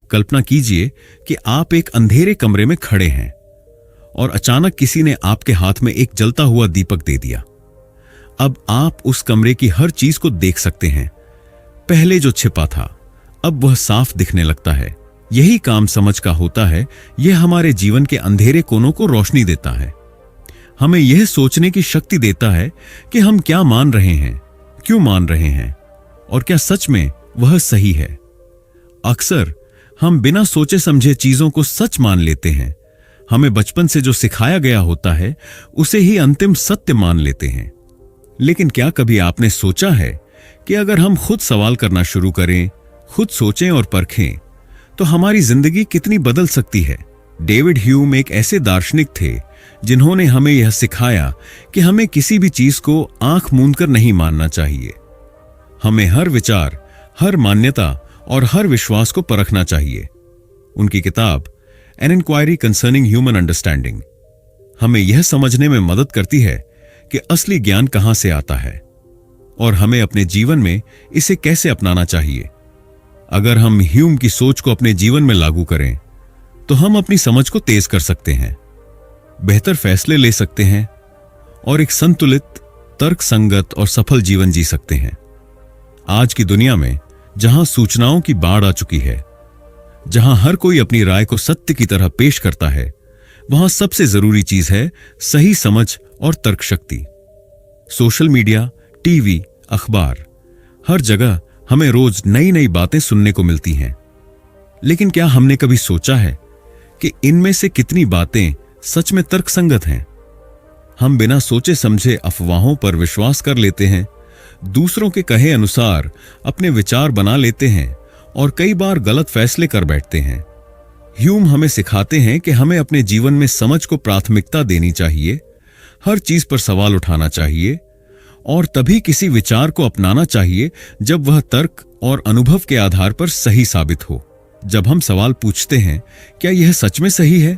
कल्पना कीजिए कि आप एक अंधेरे कमरे में खड़े हैं और अचानक किसी ने आपके हाथ में एक जलता हुआ दीपक दे दिया। अब आप उस कमरे की हर चीज को देख सकते हैं। पहले जो छिपा था अब वह साफ दिखने लगता है। यही काम समझ का होता है। यह हमारे जीवन के अंधेरे कोनों को रोशनी देता है। हमें यह सोचने की शक्ति देता है कि हम क्या मान रहे हैं, क्यों मान रहे हैं और क्या सच में वह सही है। अक्सर हम बिना सोचे समझे चीजों को सच मान लेते हैं। हमें बचपन से जो सिखाया गया होता है उसे ही अंतिम सत्य मान लेते हैं। लेकिन क्या कभी आपने सोचा है कि अगर हम खुद सवाल करना शुरू करें, खुद सोचें और परखें, तो हमारी जिंदगी कितनी बदल सकती है। डेविड ह्यूम एक ऐसे दार्शनिक थे जिन्होंने हमें यह सिखाया कि हमें किसी भी चीज को आंख मूंदकर नहीं मानना चाहिए। हमें हर विचार, हर मान्यता और हर विश्वास को परखना चाहिए। उनकी किताब an inquiry concerning human understanding हमें यह समझने में मदद करती है कि असली ज्ञान कहां से आता है और हमें अपने जीवन में इसे कैसे अपनाना चाहिए। अगर हम ह्यूम की सोच को अपने जीवन में लागू करें तो हम अपनी समझ को तेज कर सकते हैं, बेहतर फैसले ले सकते हैं और एक संतुलित, तर्कसंगत और सफल जीवन जी सकते हैं। आज की दुनिया में जहां सूचनाओं की बाढ़ आ चुकी है, जहां हर कोई अपनी राय को सत्य की तरह पेश करता है, वहां सबसे जरूरी चीज है सही समझ और तर्क शक्ति। सोशल मीडिया, टीवी, अखबार, हर जगह हमें रोज नई नई बातें सुनने को मिलती हैं। लेकिन क्या हमने कभी सोचा है कि इनमें से कितनी बातें सच में तर्कसंगत हैं? हम बिना सोचे समझे अफवाहों पर विश्वास कर लेते हैं, दूसरों के कहे अनुसार अपने विचार बना लेते हैं और कई बार गलत फैसले कर बैठते हैं। ह्यूम हमें सिखाते हैं कि हमें अपने जीवन में समझ को प्राथमिकता देनी चाहिए, हर चीज पर सवाल उठाना चाहिए और तभी किसी विचार को अपनाना चाहिए जब वह तर्क और अनुभव के आधार पर सही साबित हो। जब हम सवाल पूछते हैं, क्या यह सच में सही है,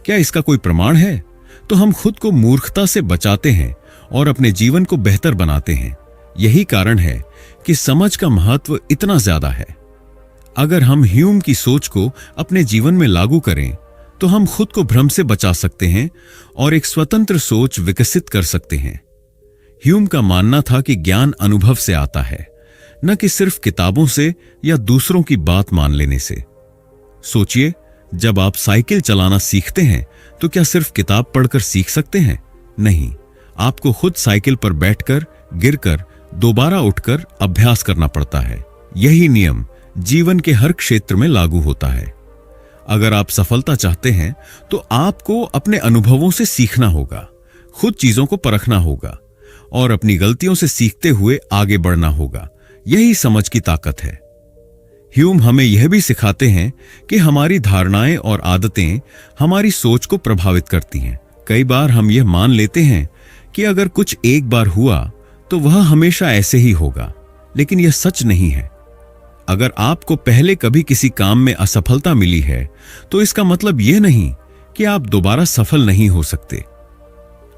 क्या इसका कोई प्रमाण है, तो हम खुद को मूर्खता से बचाते हैं और अपने जीवन को बेहतर बनाते हैं। यही कारण है कि समझ का महत्व इतना ज्यादा है। अगर हम ह्यूम की सोच को अपने जीवन में लागू करें तो हम खुद को भ्रम से बचा सकते हैं और एक स्वतंत्र सोच विकसित कर सकते हैं। ह्यूम का मानना था कि ज्ञान अनुभव से आता है, न कि सिर्फ किताबों से या दूसरों की बात मान लेने से। सोचिए, जब आप साइकिल चलाना सीखते हैं तो क्या सिर्फ किताब पढ़कर सीख सकते हैं? नहीं, आपको खुद साइकिल पर बैठकर, गिरकर, दोबारा उठकर अभ्यास करना पड़ता है। यही नियम जीवन के हर क्षेत्र में लागू होता है। अगर आप सफलता चाहते हैं तो आपको अपने अनुभवों से सीखना होगा, खुद चीजों को परखना होगा और अपनी गलतियों से सीखते हुए आगे बढ़ना होगा। यही समझ की ताकत है। ह्यूम हमें यह भी सिखाते हैं कि हमारी धारणाएं और आदतें हमारी सोच को प्रभावित करती हैं। कई बार हम यह मान लेते हैं कि अगर कुछ एक बार हुआ तो वह हमेशा ऐसे ही होगा, लेकिन यह सच नहीं है। अगर आपको पहले कभी किसी काम में असफलता मिली है तो इसका मतलब यह नहीं कि आप दोबारा सफल नहीं हो सकते।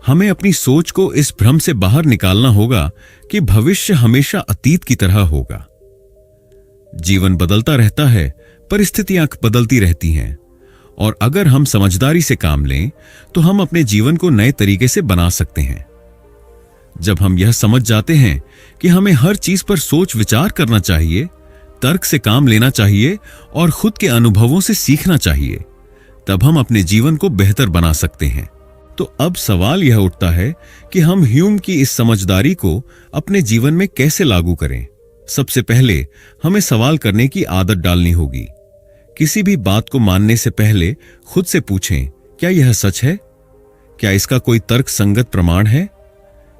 हमें अपनी सोच को इस भ्रम से बाहर निकालना होगा कि भविष्य हमेशा अतीत की तरह होगा। जीवन बदलता रहता है, परिस्थितियां बदलती रहती हैं और अगर हम समझदारी से काम लें तो हम अपने जीवन को नए तरीके से बना सकते हैं। जब हम यह समझ जाते हैं कि हमें हर चीज पर सोच विचार करना चाहिए, तर्क से काम लेना चाहिए और खुद के अनुभवों से सीखना चाहिए, तब हम अपने जीवन को बेहतर बना सकते हैं। तो अब सवाल यह उठता है कि हम ह्यूम की इस समझदारी को अपने जीवन में कैसे लागू करें। सबसे पहले हमें सवाल करने की आदत डालनी होगी। किसी भी बात को मानने से पहले खुद से पूछें, क्या यह सच है? क्या इसका कोई तर्क संगत प्रमाण है?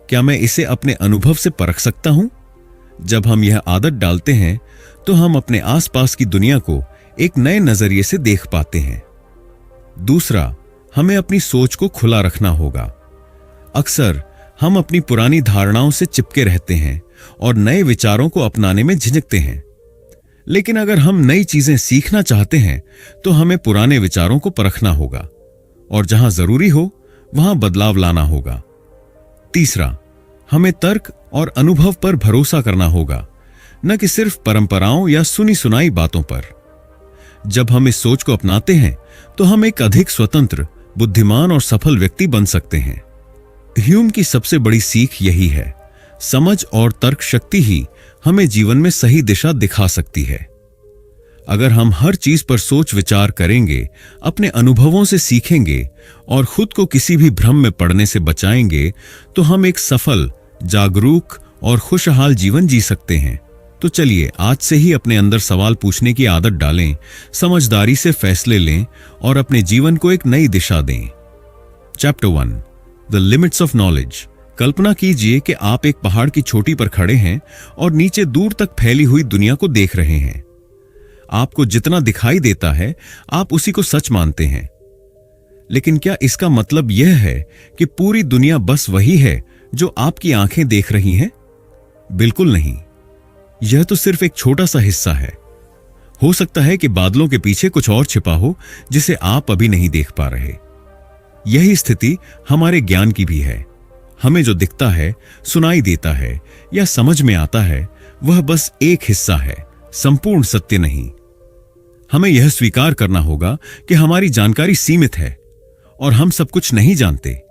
क्या मैं इसे अपने अनुभव से परख सकता हूं? जब हम यह आदत डालते हैं तो हम अपने आसपास की दुनिया को एक नए नजरिए से देख पाते हैं। दूसरा, हमें अपनी सोच को खुला रखना होगा। अक्सर हम अपनी पुरानी धारणाओं से चिपके रहते हैं और नए विचारों को अपनाने में झिझकते हैं। लेकिन अगर हम नई चीजें सीखना चाहते हैं तो हमें पुराने विचारों को परखना होगा और जहां जरूरी हो वहां बदलाव लाना होगा। तीसरा, हमें तर्क और अनुभव पर भरोसा करना होगा, न कि सिर्फ परंपराओं या सुनी सुनाई बातों पर। जब हम इस सोच को अपनाते हैं तो हम एक अधिक स्वतंत्र, बुद्धिमान और सफल व्यक्ति बन सकते हैं। ह्यूम की सबसे बड़ी सीख यही है, समझ और तर्क शक्ति ही हमें जीवन में सही दिशा दिखा सकती है। अगर हम हर चीज पर सोच विचार करेंगे, अपने अनुभवों से सीखेंगे और खुद को किसी भी भ्रम में पड़ने से बचाएंगे, तो हम एक सफल, जागरूक और खुशहाल जीवन जी सकते हैं। तो चलिए आज से ही अपने अंदर सवाल पूछने की आदत डालें, समझदारी से फैसले लें और अपने जीवन को एक नई दिशा दें। Chapter 1, the limits of knowledge. कल्पना कीजिए कि आप एक पहाड़ की चोटी पर खड़े हैं और नीचे दूर तक फैली हुई दुनिया को देख रहे हैं। आपको जितना दिखाई देता है, आप उसी को सच मानते हैं। लेकिन क्या इसका मतलब यह है कि पूरी दुनिया बस वही है जो आपकी आंखें देख रही हैं? बिल्कुल नहीं। यह तो सिर्फ एक छोटा सा हिस्सा है। हो सकता है कि बादलों के पीछे कुछ और छिपा हो जिसे आप अभी नहीं देख पा रहे। यही स्थिति हमारे ज्ञान की भी है। हमें जो दिखता है, सुनाई देता है या समझ में आता है, वह बस एक हिस्सा है, संपूर्ण सत्य नहीं। हमें यह स्वीकार करना होगा कि हमारी जानकारी सीमित है और हम सब कुछ नहीं जानते।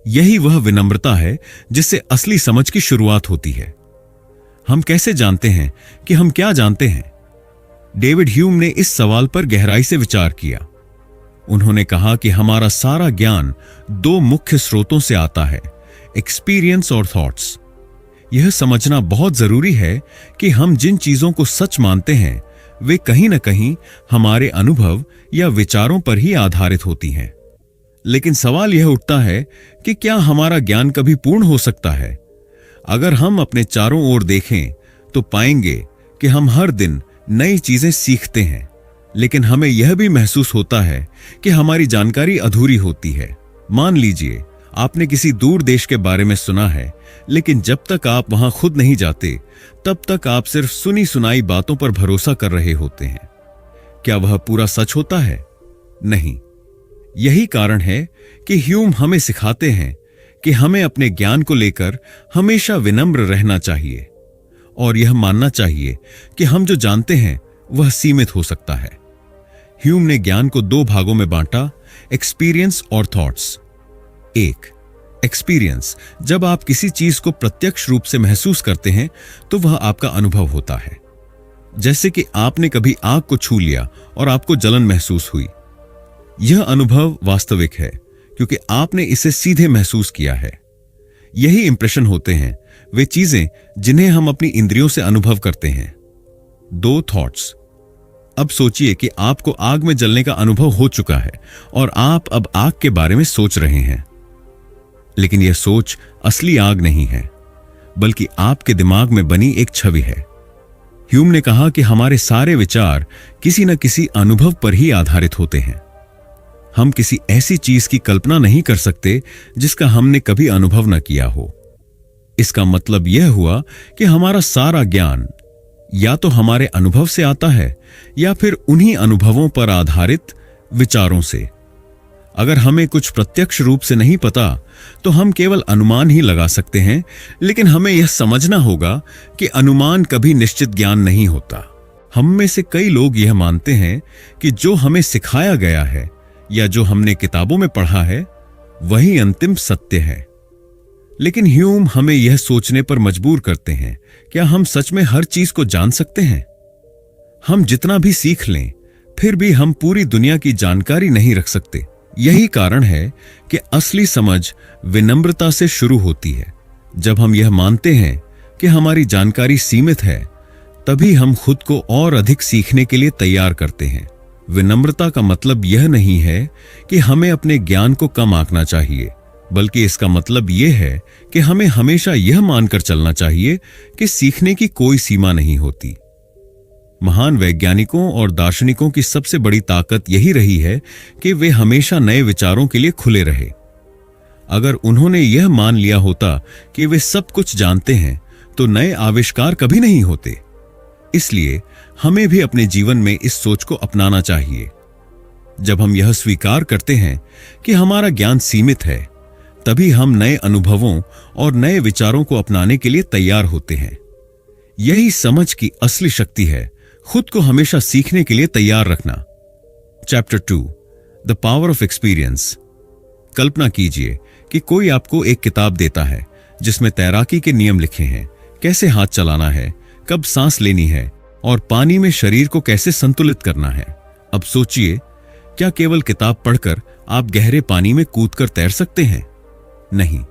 यही वह विनम्रता है जिससे असली समझ की शुरुआत होती है। हम कैसे जानते हैं कि हम क्या जानते हैं? डेविड ह्यूम ने इस सवाल पर गहराई से विचार किया। उन्होंने कहा कि हमारा सारा ज्ञान दो मुख्य स्रोतों से आता है, एक्सपीरियंस और थॉट्स। यह समझना बहुत जरूरी है कि हम जिन चीजों को सच मानते हैं, वे कहीं न कहीं हमारे अनुभव या विचारों पर ही आधारित होती हैं। लेकिन सवाल यह उठता है कि क्या हमारा ज्ञान कभी पूर्ण हो सकता है? अगर हम अपने चारों ओर देखें तो पाएंगे कि हम हर दिन नई चीजें सीखते हैं, लेकिन हमें यह भी महसूस होता है कि हमारी जानकारी अधूरी होती है। मान लीजिए आपने किसी दूर देश के बारे में सुना है, लेकिन जब तक आप वहां खुद नहीं जाते, तब तक आप सिर्फ सुनी सुनाई बातों पर भरोसा कर रहे होते हैं। क्या वह पूरा सच होता है? नहीं। यही कारण है कि ह्यूम हमें सिखाते हैं कि हमें अपने ज्ञान को लेकर हमेशा विनम्र रहना चाहिए और यह मानना चाहिए कि हम जो जानते हैं वह सीमित हो सकता है। ह्यूम ने ज्ञान को दो भागों में बांटा, एक्सपीरियंस और थॉट्स। एक, एक्सपीरियंस। जब आप किसी चीज को प्रत्यक्ष रूप से महसूस करते हैं तो वह आपका अनुभव होता है। जैसे कि आपने कभी आग को छू लिया और आपको जलन महसूस हुई। यह अनुभव वास्तविक है क्योंकि आपने इसे सीधे महसूस किया है। यही इंप्रेशन होते हैं, वे चीजें जिन्हें हम अपनी इंद्रियों से अनुभव करते हैं। दो, थॉट्स। अब सोचिए कि आपको आग में जलने का अनुभव हो चुका है और आप अब आग के बारे में सोच रहे हैं। लेकिन यह सोच असली आग नहीं है, बल्कि आपके दिमाग में बनी एक छवि है। ह्यूम ने कहा कि हमारे सारे विचार किसी न किसी अनुभव पर ही आधारित होते हैं। हम किसी ऐसी चीज की कल्पना नहीं कर सकते जिसका हमने कभी अनुभव न किया हो। इसका मतलब यह हुआ कि हमारा सारा ज्ञान या तो हमारे अनुभव से आता है या फिर उन्हीं अनुभवों पर आधारित विचारों से। अगर हमें कुछ प्रत्यक्ष रूप से नहीं पता तो हम केवल अनुमान ही लगा सकते हैं, लेकिन हमें यह समझना होगा कि अनुमान कभी निश्चित ज्ञान नहीं होता। हम में से कई लोग यह मानते हैं कि जो हमें सिखाया गया है या जो हमने किताबों में पढ़ा है वही अंतिम सत्य है। लेकिन ह्यूम हमें यह सोचने पर मजबूर करते हैं, क्या हम सच में हर चीज को जान सकते हैं? हम जितना भी सीख लें, फिर भी हम पूरी दुनिया की जानकारी नहीं रख सकते। यही कारण है कि असली समझ विनम्रता से शुरू होती है। जब हम यह मानते हैं कि हमारी जानकारी सीमित है, तभी हम खुद को और अधिक सीखने के लिए तैयार करते हैं। विनम्रता का मतलब यह नहीं है कि हमें अपने ज्ञान को कम आंकना चाहिए, बल्कि इसका मतलब यह है कि हमें हमेशा यह मानकर चलना चाहिए कि सीखने की कोई सीमा नहीं होती। महान वैज्ञानिकों और दार्शनिकों की सबसे बड़ी ताकत यही रही है कि वे हमेशा नए विचारों के लिए खुले रहे। अगर उन्होंने यह मान लिया होता कि वे सब कुछ जानते हैं, तो नए आविष्कार कभी नहीं होते। इसलिए हमें भी अपने जीवन में इस सोच को अपनाना चाहिए। जब हम यह स्वीकार करते हैं कि हमारा ज्ञान सीमित है, तभी हम नए अनुभवों और नए विचारों को अपनाने के लिए तैयार होते हैं। यही समझ की असली शक्ति है, खुद को हमेशा सीखने के लिए तैयार रखना। Chapter 2, the power of experience. कल्पना कीजिए कि कोई आपको एक किताब देता है जिसमें तैराकी के नियम लिखे हैं, कैसे हाथ चलाना है, कब सांस लेनी है और पानी में शरीर को कैसे संतुलित करना है। अब सोचिए, क्या केवल किताब पढ़कर आप गहरे पानी में कूदकर तैर सकते हैं? नहीं,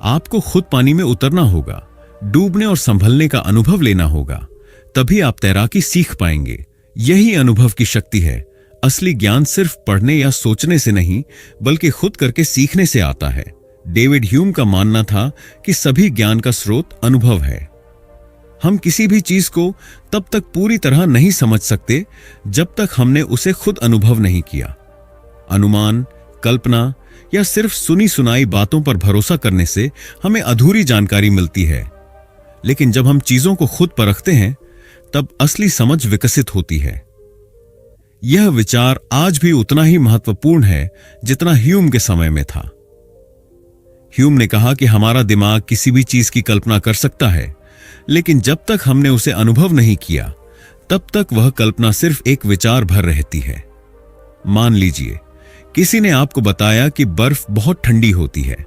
आपको खुद पानी में उतरना होगा, डूबने और संभलने का अनुभव लेना होगा, तभी आप तैराकी सीख पाएंगे। यही अनुभव की शक्ति है। असली ज्ञान सिर्फ पढ़ने या सोचने से नहीं, बल्कि खुद करके सीखने से आता है। डेविड ह्यूम का मानना था कि सभी ज्ञान का स्रोत अनुभव है। हम किसी भी चीज को तब तक पूरी तरह नहीं समझ सकते जब तक हमने उसे खुद अनुभव नहीं किया। अनुमान, कल्पना या सिर्फ सुनी सुनाई बातों पर भरोसा करने से हमें अधूरी जानकारी मिलती है। लेकिन जब हम चीजों को खुद परखते हैं, तब असली समझ विकसित होती है। यह विचार आज भी उतना ही महत्वपूर्ण है जितना ह्यूम के समय में था। ह्यूम ने कहा कि हमारा दिमाग किसी भी चीज की कल्पना कर सकता है, लेकिन जब तक हमने उसे अनुभव नहीं किया, तब तक वह कल्पना सिर्फ एक विचार भर रहती है। मान लीजिए, किसी ने आपको बताया कि बर्फ बहुत ठंडी होती है।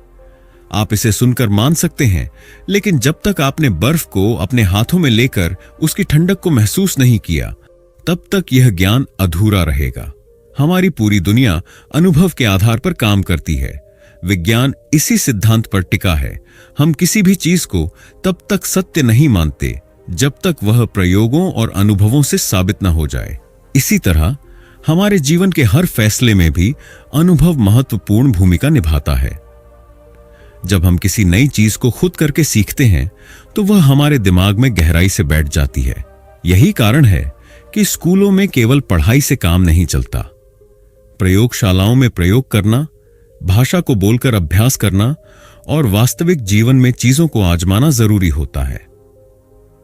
आप इसे सुनकर मान सकते हैं, लेकिन जब तक आपने बर्फ को अपने हाथों में लेकर उसकी ठंडक को महसूस नहीं किया, तब तक यह ज्ञान अधूरा रहेगा। हमारी पूरी दुनिया अनुभव के आधार पर काम करती है। विज्ञान इसी सिद्धांत पर टिका है। हम किसी भी चीज को तब तक सत्य नहीं मानते जब तक वह प्रयोगों और अनुभवों से साबित न हो जाए। इसी तरह हमारे जीवन के हर फैसले में भी अनुभव महत्वपूर्ण भूमिका निभाता है। जब हम किसी नई चीज को खुद करके सीखते हैं, तो वह हमारे दिमाग में गहराई से बैठ जाती है। यही कारण है कि स्कूलों में केवल पढ़ाई से काम नहीं चलता। प्रयोगशालाओं में प्रयोग करना, भाषा को बोलकर अभ्यास करना और वास्तविक जीवन में चीजों को आजमाना जरूरी होता है।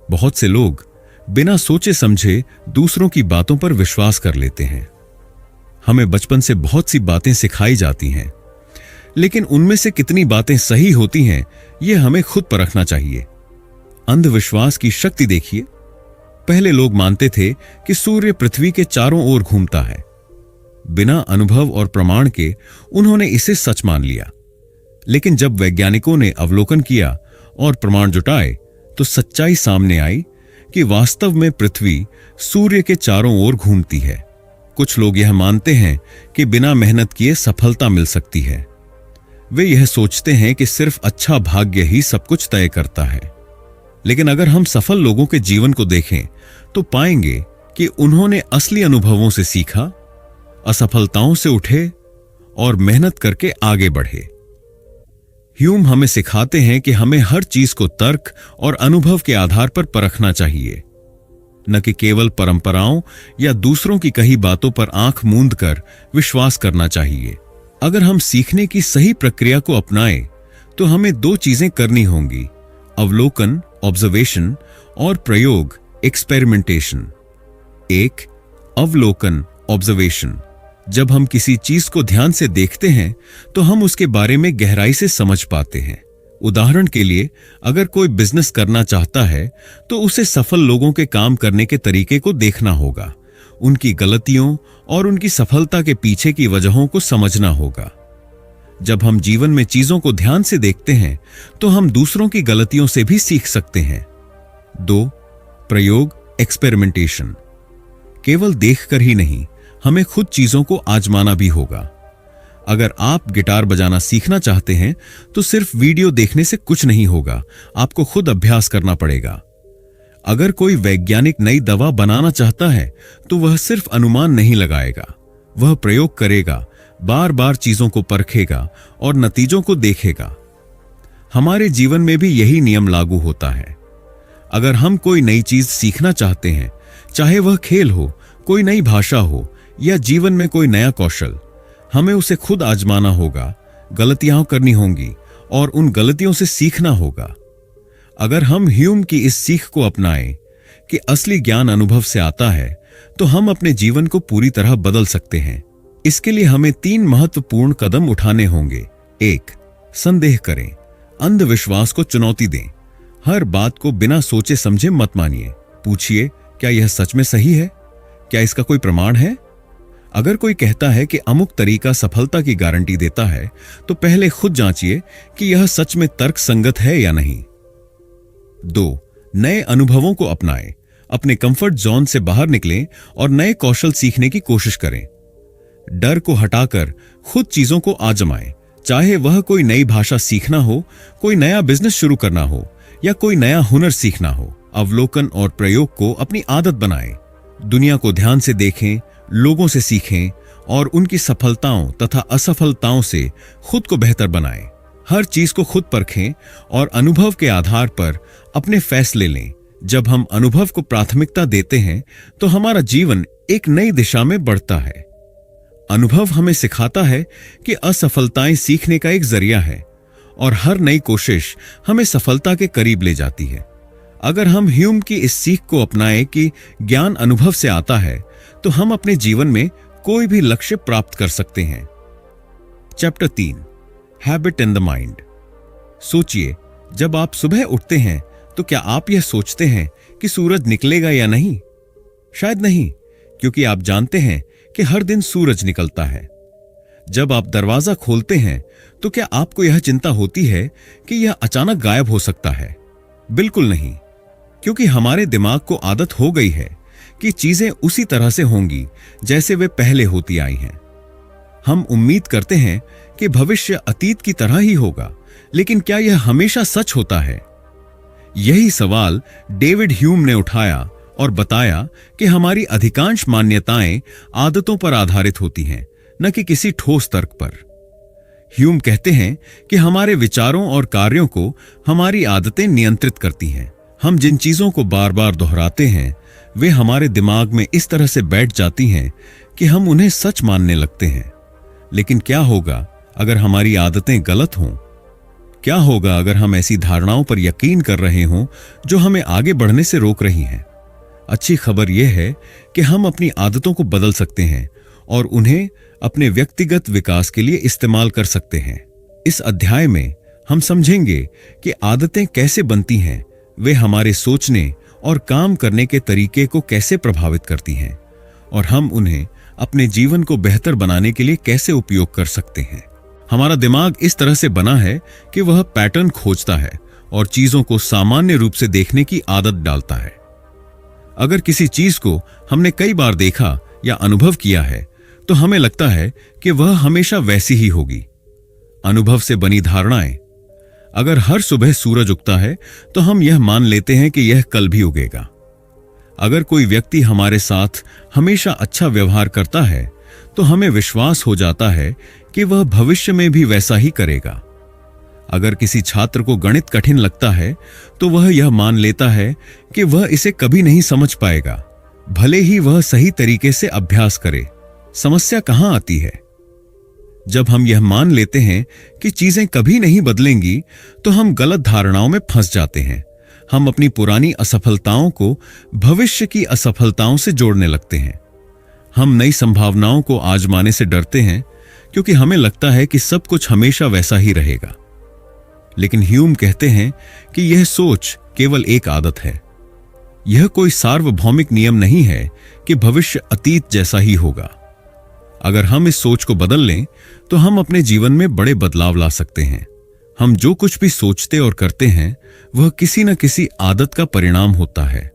बहुत से लोग बिना सोचे समझे दूसरों की बातों पर विश्वास कर लेते हैं। हमें बचपन से बहुत सी बातें सिखाई जाती हैं, लेकिन उनमें से कितनी बातें सही होती हैं, यह हमें खुद परखना चाहिए। अंधविश्वास की शक्ति देखिए। पहले लोग मानते थे कि सूर्य पृथ्वी के चारों ओर घूमता है। बिना अनुभव और प्रमाण के उन्होंने इसे सच मान लिया। लेकिन जब वैज्ञानिकों ने अवलोकन किया और प्रमाण जुटाए, तो सच्चाई सामने आई कि वास्तव में पृथ्वी सूर्य के चारों ओर घूमती है। कुछ लोग यह मानते हैं कि बिना मेहनत किए सफलता मिल सकती है। वे यह सोचते हैं कि सिर्फ अच्छा भाग्य ही सब कुछ तय करता है। लेकिन अगर हम सफल लोगों के जीवन को देखें, तो पाएंगे कि उन्होंने असली अनुभवों से सीखा, असफलताओं से उठे और मेहनत करके आगे बढ़े। ह्यूम हमें सिखाते हैं कि हमें हर चीज को तर्क और अनुभव के आधार पर परखना चाहिए, न कि केवल परंपराओं या दूसरों की कही बातों पर आंख मूंद कर विश्वास करना चाहिए। अगर हम सीखने की सही प्रक्रिया को अपनाएं, तो हमें दो चीजें करनी होंगी: अवलोकन, ऑब्जर्वेशन, और प्रयोग, एक्सपेरिमेंटेशन। एक, अवलोकन, ऑब्जर्वेशन। जब हम किसी चीज को ध्यान से देखते हैं, तो हम उसके बारे में गहराई से समझ पाते हैं। उदाहरण के लिए, अगर कोई बिजनेस करना चाहता है, तो उसे सफल लोगों के काम करने के तरीके को देखना होगा, उनकी गलतियों और उनकी सफलता के पीछे की वजहों को समझना होगा। जब हम जीवन में चीजों को ध्यान से देखते हैं, तो हम दूसरों की गलतियों से भी सीख सकते हैं। 2, प्रयोग, एक्सपेरिमेंटेशन। केवल देखकर ही नहीं, हमें खुद चीजों को आजमाना भी होगा। अगर आप गिटार बजाना सीखना चाहते हैं, तो सिर्फ वीडियो देखने से कुछ नहीं होगा, आपको खुद अभ्यास करना पड़ेगा। अगर कोई वैज्ञानिक नई दवा बनाना चाहता है, तो वह सिर्फ अनुमान नहीं लगाएगा, वह प्रयोग करेगा, बार बार चीजों को परखेगा और नतीजों को देखेगा। हमारे जीवन में भी यही नियम लागू होता है। अगर हम कोई नई चीज सीखना चाहते हैं, चाहे वह खेल हो, कोई नई भाषा हो या जीवन में कोई नया कौशल, हमें उसे खुद आजमाना होगा, गलतियां करनी होंगी और उन गलतियों से सीखना होगा। अगर हम ह्यूम की इस सीख को अपनाएं कि असली ज्ञान अनुभव से आता है, तो हम अपने जीवन को पूरी तरह बदल सकते हैं। इसके लिए हमें 3 महत्वपूर्ण कदम उठाने होंगे। 1, संदेह करें, अंधविश्वास को चुनौती दें। हर बात को बिना सोचे समझे मत मानिए। पूछिए, क्या यह सच में सही है? क्या इसका कोई प्रमाण है? अगर कोई कहता है कि अमुक तरीका सफलता की गारंटी देता है, तो पहले खुद जांचिए कि यह सच में तर्क संगत है या नहीं। 2. नए अनुभवों को अपनाएं। अपने कंफर्ट जोन से बाहर निकलें और नए कौशल सीखने की कोशिश करें। डर को हटाकर खुद चीजों को आजमाएं, चाहे वह कोई नई भाषा सीखना हो, कोई नया बिजनेस शुरू करना हो या कोई नया हुनर सीखना हो। अवलोकन और प्रयोग को अपनी आदत बनाएं। दुनिया को ध्यान से देखें, लोगों से सीखें और उनकी सफलताओं तथा असफलताओं से खुद को बेहतर बनाएं। हर चीज को खुद परखें और अनुभव के आधार पर अपने फैसले लें। जब हम अनुभव को प्राथमिकता देते हैं तो हमारा जीवन एक नई दिशा में बढ़ता है। अनुभव हमें सिखाता है कि असफलताएं सीखने का एक जरिया है और हर नई कोशिश हमें सफलता के करीब ले जाती है। अगर हम ह्यूम की इस सीख को अपनाएं कि ज्ञान अनुभव से आता है, तो हम अपने जीवन में कोई भी लक्ष्य प्राप्त कर सकते हैं। Chapter 3, habit in the mind. सोचिए, जब आप सुबह उठते हैं तो क्या आप यह सोचते हैं कि सूरज निकलेगा या नहीं? शायद नहीं, क्योंकि आप जानते हैं कि हर दिन सूरज निकलता है। जब आप दरवाजा खोलते हैं तो क्या आपको यह चिंता होती है कि यह अचानक गायब हो सकता है? बिल्कुल नहीं, क्योंकि हमारे दिमाग को आदत हो गई है कि चीजें उसी तरह से होंगी जैसे वे पहले होती आई हैं। हम उम्मीद करते हैं कि भविष्य अतीत की तरह ही होगा, लेकिन क्या यह हमेशा सच होता है? यही सवाल डेविड ह्यूम ने उठाया और बताया कि हमारी अधिकांश मान्यताएं आदतों पर आधारित होती हैं, न कि किसी ठोस तर्क पर। ह्यूम कहते हैं कि हमारे विचारों और कार्यों को हमारी आदतें नियंत्रित करती हैं। हम जिन चीजों को बार बार दोहराते हैं, वे हमारे दिमाग में इस तरह से बैठ जाती हैं कि हम उन्हें सच मानने लगते हैं। लेकिन क्या होगा अगर हमारी आदतें गलत हों? क्या होगा अगर हम ऐसी धारणाओं पर यकीन कर रहे हों जो हमें आगे बढ़ने से रोक रही हैं? अच्छी खबर यह है कि हम अपनी आदतों को बदल सकते हैं और उन्हें अपने व्यक्तिगत विकास के लिए इस्तेमाल कर सकते हैं। इस अध्याय में हम समझेंगे कि आदतें कैसे बनती हैं, वे हमारे सोचने और काम करने के तरीके को कैसे प्रभावित करती हैं और हम उन्हें अपने जीवन को बेहतर बनाने के लिए कैसे उपयोग कर सकते हैं। हमारा दिमाग इस तरह से बना है कि वह पैटर्न खोजता है और चीजों को सामान्य रूप से देखने की आदत डालता है। अगर किसी चीज को हमने कई बार देखा या अनुभव किया है, तो हमें लगता है कि वह हमेशा वैसी ही होगी। अनुभव से बनी धारणाएं। अगर हर सुबह सूरज उगता है, तो हम यह मान लेते हैं कि यह कल भी उगेगा। अगर कोई व्यक्ति हमारे साथ हमेशा अच्छा व्यवहार करता है, तो हमें विश्वास हो जाता है कि वह भविष्य में भी वैसा ही करेगा। अगर किसी छात्र को गणित कठिन लगता है, तो वह यह मान लेता है कि वह इसे कभी नहीं समझ पाएगा, भले ही वह सही तरीके से अभ्यास करे। समस्या कहां आती है? जब हम यह मान लेते हैं कि चीजें कभी नहीं बदलेंगी, तो हम गलत धारणाओं में फंस जाते हैं। हम अपनी पुरानी असफलताओं को भविष्य की असफलताओं से जोड़ने लगते हैं। हम नई संभावनाओं को आजमाने से डरते हैं, क्योंकि हमें लगता है कि सब कुछ हमेशा वैसा ही रहेगा। लेकिन ह्यूम कहते हैं कि यह सोच केवल एक आदत है। यह कोई सार्वभौमिक नियम नहीं है कि भविष्य अतीत जैसा ही होगा। अगर हम इस सोच को बदल लें, तो हम अपने जीवन में बड़े बदलाव ला सकते हैं। हम जो कुछ भी सोचते और करते हैं, वह किसी न किसी आदत का परिणाम होता है।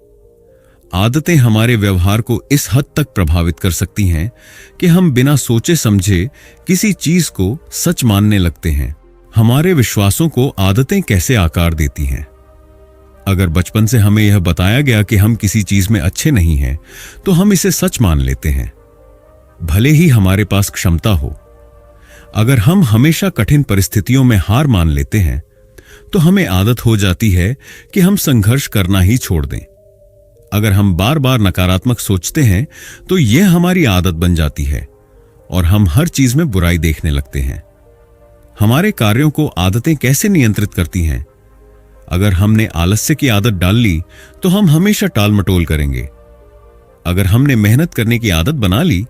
आदतें हमारे व्यवहार को इस हद तक प्रभावित कर सकती हैं कि हम बिना सोचे समझे किसी चीज को सच मानने लगते हैं। हमारे विश्वासों को आदतें कैसे आकार देती हैं? अगर बचपन से हमें यह बताया गया कि हम किसी चीज में अच्छे नहीं हैं, तो हम इसे सच मान लेते हैं, भले ही हमारे पास क्षमता हो। अगर हम हमेशा कठिन परिस्थितियों में हार मान लेते हैं, तो हमें आदत हो जाती है कि हम संघर्ष करना ही छोड़ दें। अगर हम बार बार नकारात्मक सोचते हैं, तो यह हमारी आदत बन जाती है और हम हर चीज में बुराई देखने लगते हैं। हमारे कार्यों को आदतें कैसे नियंत्रित करती हैं? अगर हमने आलस्य की आदत डाल ली, तो हम हमेशा टाल मटोल करेंगे। अगर हमने मेहनत करने की आदत बना ली,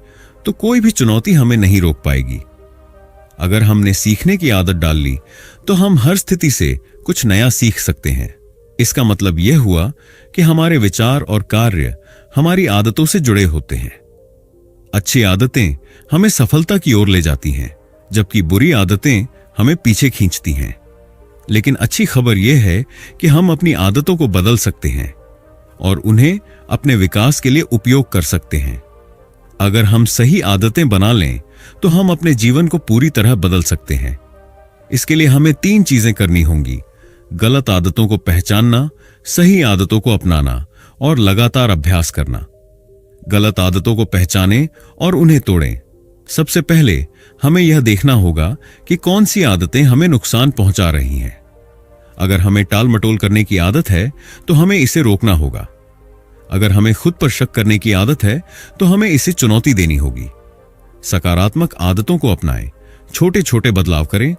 तो कोई भी चुनौती हमें नहीं रोक पाएगी। अगर हमने सीखने की आदत डाल ली, तो हम हर स्थिति से कुछ नया सीख सकते हैं। इसका मतलब यह हुआ कि हमारे विचार और कार्य हमारी आदतों से जुड़े होते हैं। अच्छी आदतें हमें सफलता की ओर ले जाती हैं, जबकि बुरी आदतें हमें पीछे खींचती हैं। लेकिन अच्छी खबर यह है कि हम अपनी आदतों को बदल सकते हैं और उन्हें अपने विकास के लिए उपयोग कर सकते हैं। अगर हम सही आदतें बना लें तो हम अपने जीवन को पूरी तरह बदल सकते हैं। इसके लिए हमें 3 चीजें करनी होंगी: गलत आदतों को पहचानना, सही आदतों को अपनाना और लगातार अभ्यास करना। गलत आदतों को पहचानें और उन्हें तोड़ें। सबसे पहले हमें यह देखना होगा कि कौन सी आदतें हमें नुकसान पहुंचा रही हैं। अगर हमें टाल मटोल करने की आदत है तो हमें इसे रोकना होगा। अगर हमें खुद पर शक करने की आदत है तो हमें इसे चुनौती देनी होगी। सकारात्मक आदतों को अपनाएं, छोटे छोटे बदलाव करें।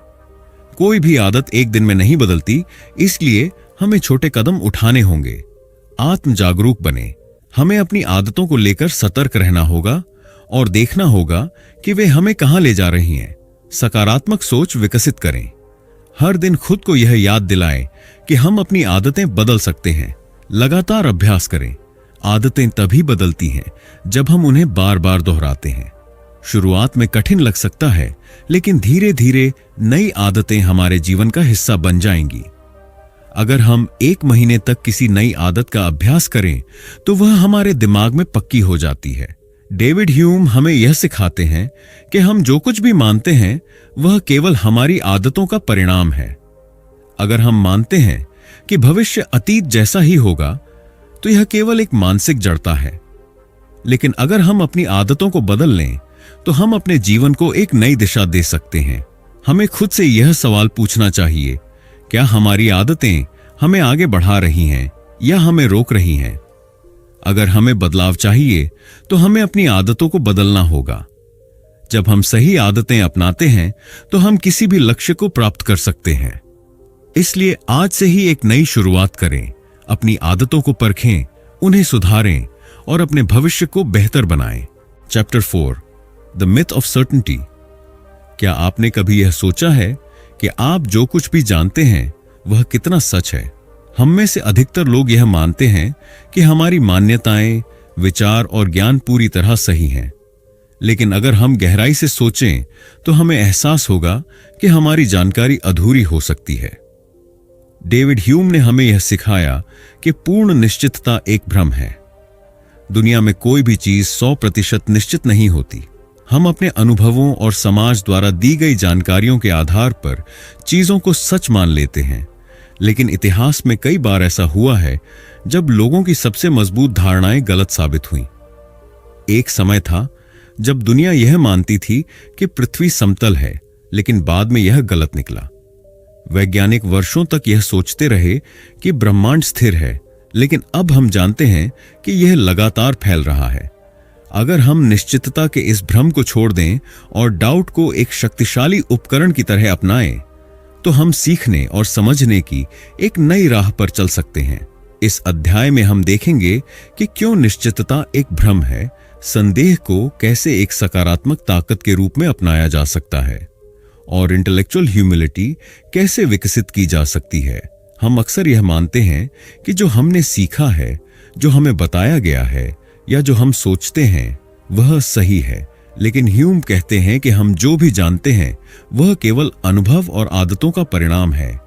कोई भी आदत एक दिन में नहीं बदलती, इसलिए हमें छोटे कदम उठाने होंगे। आत्म जागरूक बने। हमें अपनी आदतों को लेकर सतर्क रहना होगा और देखना होगा कि वे हमें कहां ले जा रही हैं। सकारात्मक सोच विकसित करें। हर दिन खुद को यह याद दिलाएं कि हम अपनी आदतें बदल सकते हैं। लगातार अभ्यास करें। आदतें तभी बदलती हैं जब हम उन्हें बार बार दोहराते हैं। शुरुआत में कठिन लग सकता है, लेकिन धीरे धीरे नई आदतें हमारे जीवन का हिस्सा बन जाएंगी। अगर हम 1 महीने तक किसी नई आदत का अभ्यास करें तो वह हमारे दिमाग में पक्की हो जाती है। डेविड ह्यूम हमें यह सिखाते हैं कि हम जो कुछ भी मानते हैं वह केवल हमारी आदतों का परिणाम है। अगर हम मानते हैं कि भविष्य अतीत जैसा ही होगा तो यह केवल एक मानसिक जड़ता है। लेकिन अगर हम अपनी आदतों को बदल लें तो हम अपने जीवन को एक नई दिशा दे सकते हैं। हमें खुद से यह सवाल पूछना चाहिए, क्या हमारी आदतें हमें आगे बढ़ा रही हैं या हमें रोक रही हैं? अगर हमें बदलाव चाहिए तो हमें अपनी आदतों को बदलना होगा। जब हम सही आदतें अपनाते हैं तो हम किसी भी लक्ष्य को प्राप्त कर सकते हैं। इसलिए आज से ही एक नई शुरुआत करें। अपनी आदतों को परखें, उन्हें सुधारें और अपने भविष्य को बेहतर बनाएं। Chapter 4, the myth of certainty. क्या आपने कभी यह सोचा है कि आप जो कुछ भी जानते हैं वह कितना सच है? हम में से अधिकतर लोग यह मानते हैं कि हमारी मान्यताएं, विचार और ज्ञान पूरी तरह सही हैं। लेकिन अगर हम गहराई से सोचें तो हमें एहसास होगा कि हमारी जानकारी अधूरी हो सकती है। डेविड ह्यूम ने हमें यह सिखाया कि पूर्ण निश्चितता एक भ्रम है। दुनिया में कोई भी चीज 100% निश्चित नहीं होती। हम अपने अनुभवों और समाज द्वारा दी गई जानकारियों के आधार पर चीजों को सच मान लेते हैं। लेकिन इतिहास में कई बार ऐसा हुआ है जब लोगों की सबसे मजबूत धारणाएं गलत साबित हुईं। एक समय था जब दुनिया यह मानती थी कि पृथ्वी समतल है, लेकिन बाद में यह गलत निकला। वैज्ञानिक वर्षों तक यह सोचते रहे कि ब्रह्मांड स्थिर है, लेकिन अब हम जानते हैं कि यह लगातार फैल रहा है। अगर हम निश्चितता के इस भ्रम को छोड़ दें और डाउट को एक शक्तिशाली उपकरण की तरह अपनाएं, तो हम सीखने और समझने की एक नई राह पर चल सकते हैं। इस अध्याय में हम देखेंगे कि क्यों निश्चितता एक भ्रम है, संदेह को कैसे एक सकारात्मक ताकत के रूप में अपनाया जा सकता है और इंटेलेक्चुअल ह्यूमिलिटी कैसे विकसित की जा सकती है। हम अक्सर यह मानते हैं कि जो हमने सीखा है, जो हमें बताया गया है या जो हम सोचते हैं वह सही है, लेकिन ह्यूम कहते हैं कि हम जो भी जानते हैं वह केवल अनुभव और आदतों का परिणाम है,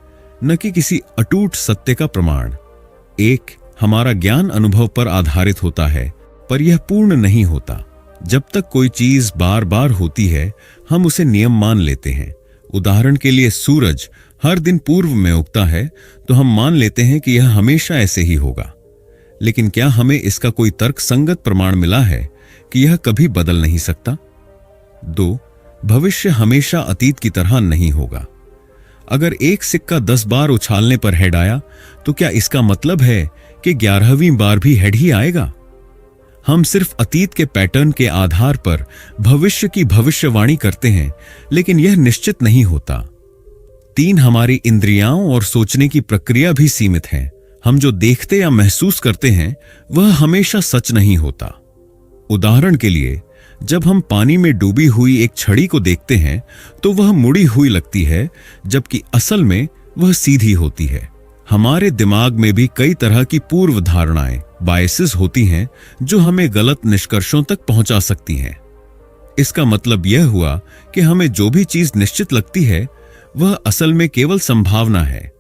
न कि किसी अटूट सत्य का प्रमाण। हमारा ज्ञान अनुभव पर आधारित होता है, पर यह पूर्ण नहीं होता। जब तक कोई चीज बार बार होती है हम उसे नियम मान लेते हैं। उदाहरण के लिए सूरज हर दिन पूर्व में उगता है तो हम मान लेते हैं कि यह हमेशा ऐसे ही होगा। लेकिन क्या हमें इसका कोई तर्क संगत प्रमाण मिला है कि यह कभी बदल नहीं सकता? 2, भविष्य हमेशा अतीत की तरह नहीं होगा। अगर एक सिक्का 10 बार उछालने पर हेड आया तो क्या इसका मतलब है कि 11वीं बार भी हेड ही आएगा? हम सिर्फ अतीत के पैटर्न के आधार पर भविष्य की भविष्यवाणी करते हैं, लेकिन यह निश्चित नहीं होता। 3, हमारी इंद्रियां और सोचने की प्रक्रिया भी सीमित है। हम जो देखते या महसूस करते हैं वह हमेशा सच नहीं होता। उदाहरण के लिए, जब हम पानी में डूबी हुई एक छड़ी को देखते हैं तो वह मुड़ी हुई लगती है, जबकि असल में वह सीधी होती है। हमारे दिमाग में भी कई तरह की पूर्व धारणाएं, बायसेस होती हैं जो हमें गलत निष्कर्षों तक पहुंचा सकती हैं। इसका मतलब यह हुआ कि हमें जो भी चीज निश्चित लगती है वह असल में केवल संभावना है,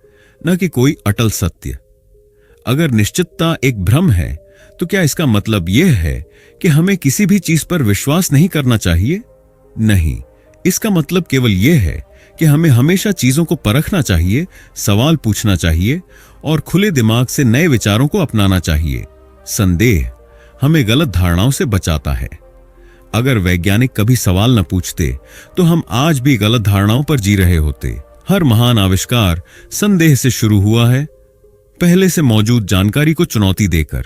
न कि कोई अटल सत्य। अगर निश्चितता एक भ्रम है तो क्या इसका मतलब यह है कि हमें किसी भी चीज पर विश्वास नहीं करना चाहिए? नहीं, इसका मतलब केवल यह है कि हमें हमेशा चीजों को परखना चाहिए, सवाल पूछना चाहिए और खुले दिमाग से नए विचारों को अपनाना चाहिए। संदेह हमें गलत धारणाओं से बचाता है। अगर वैज्ञानिक कभी सवाल न पूछते तो हम आज भी गलत धारणाओं पर जी रहे होते। हर महान आविष्कार संदेह से शुरू हुआ है, पहले से मौजूद जानकारी को चुनौती देकर।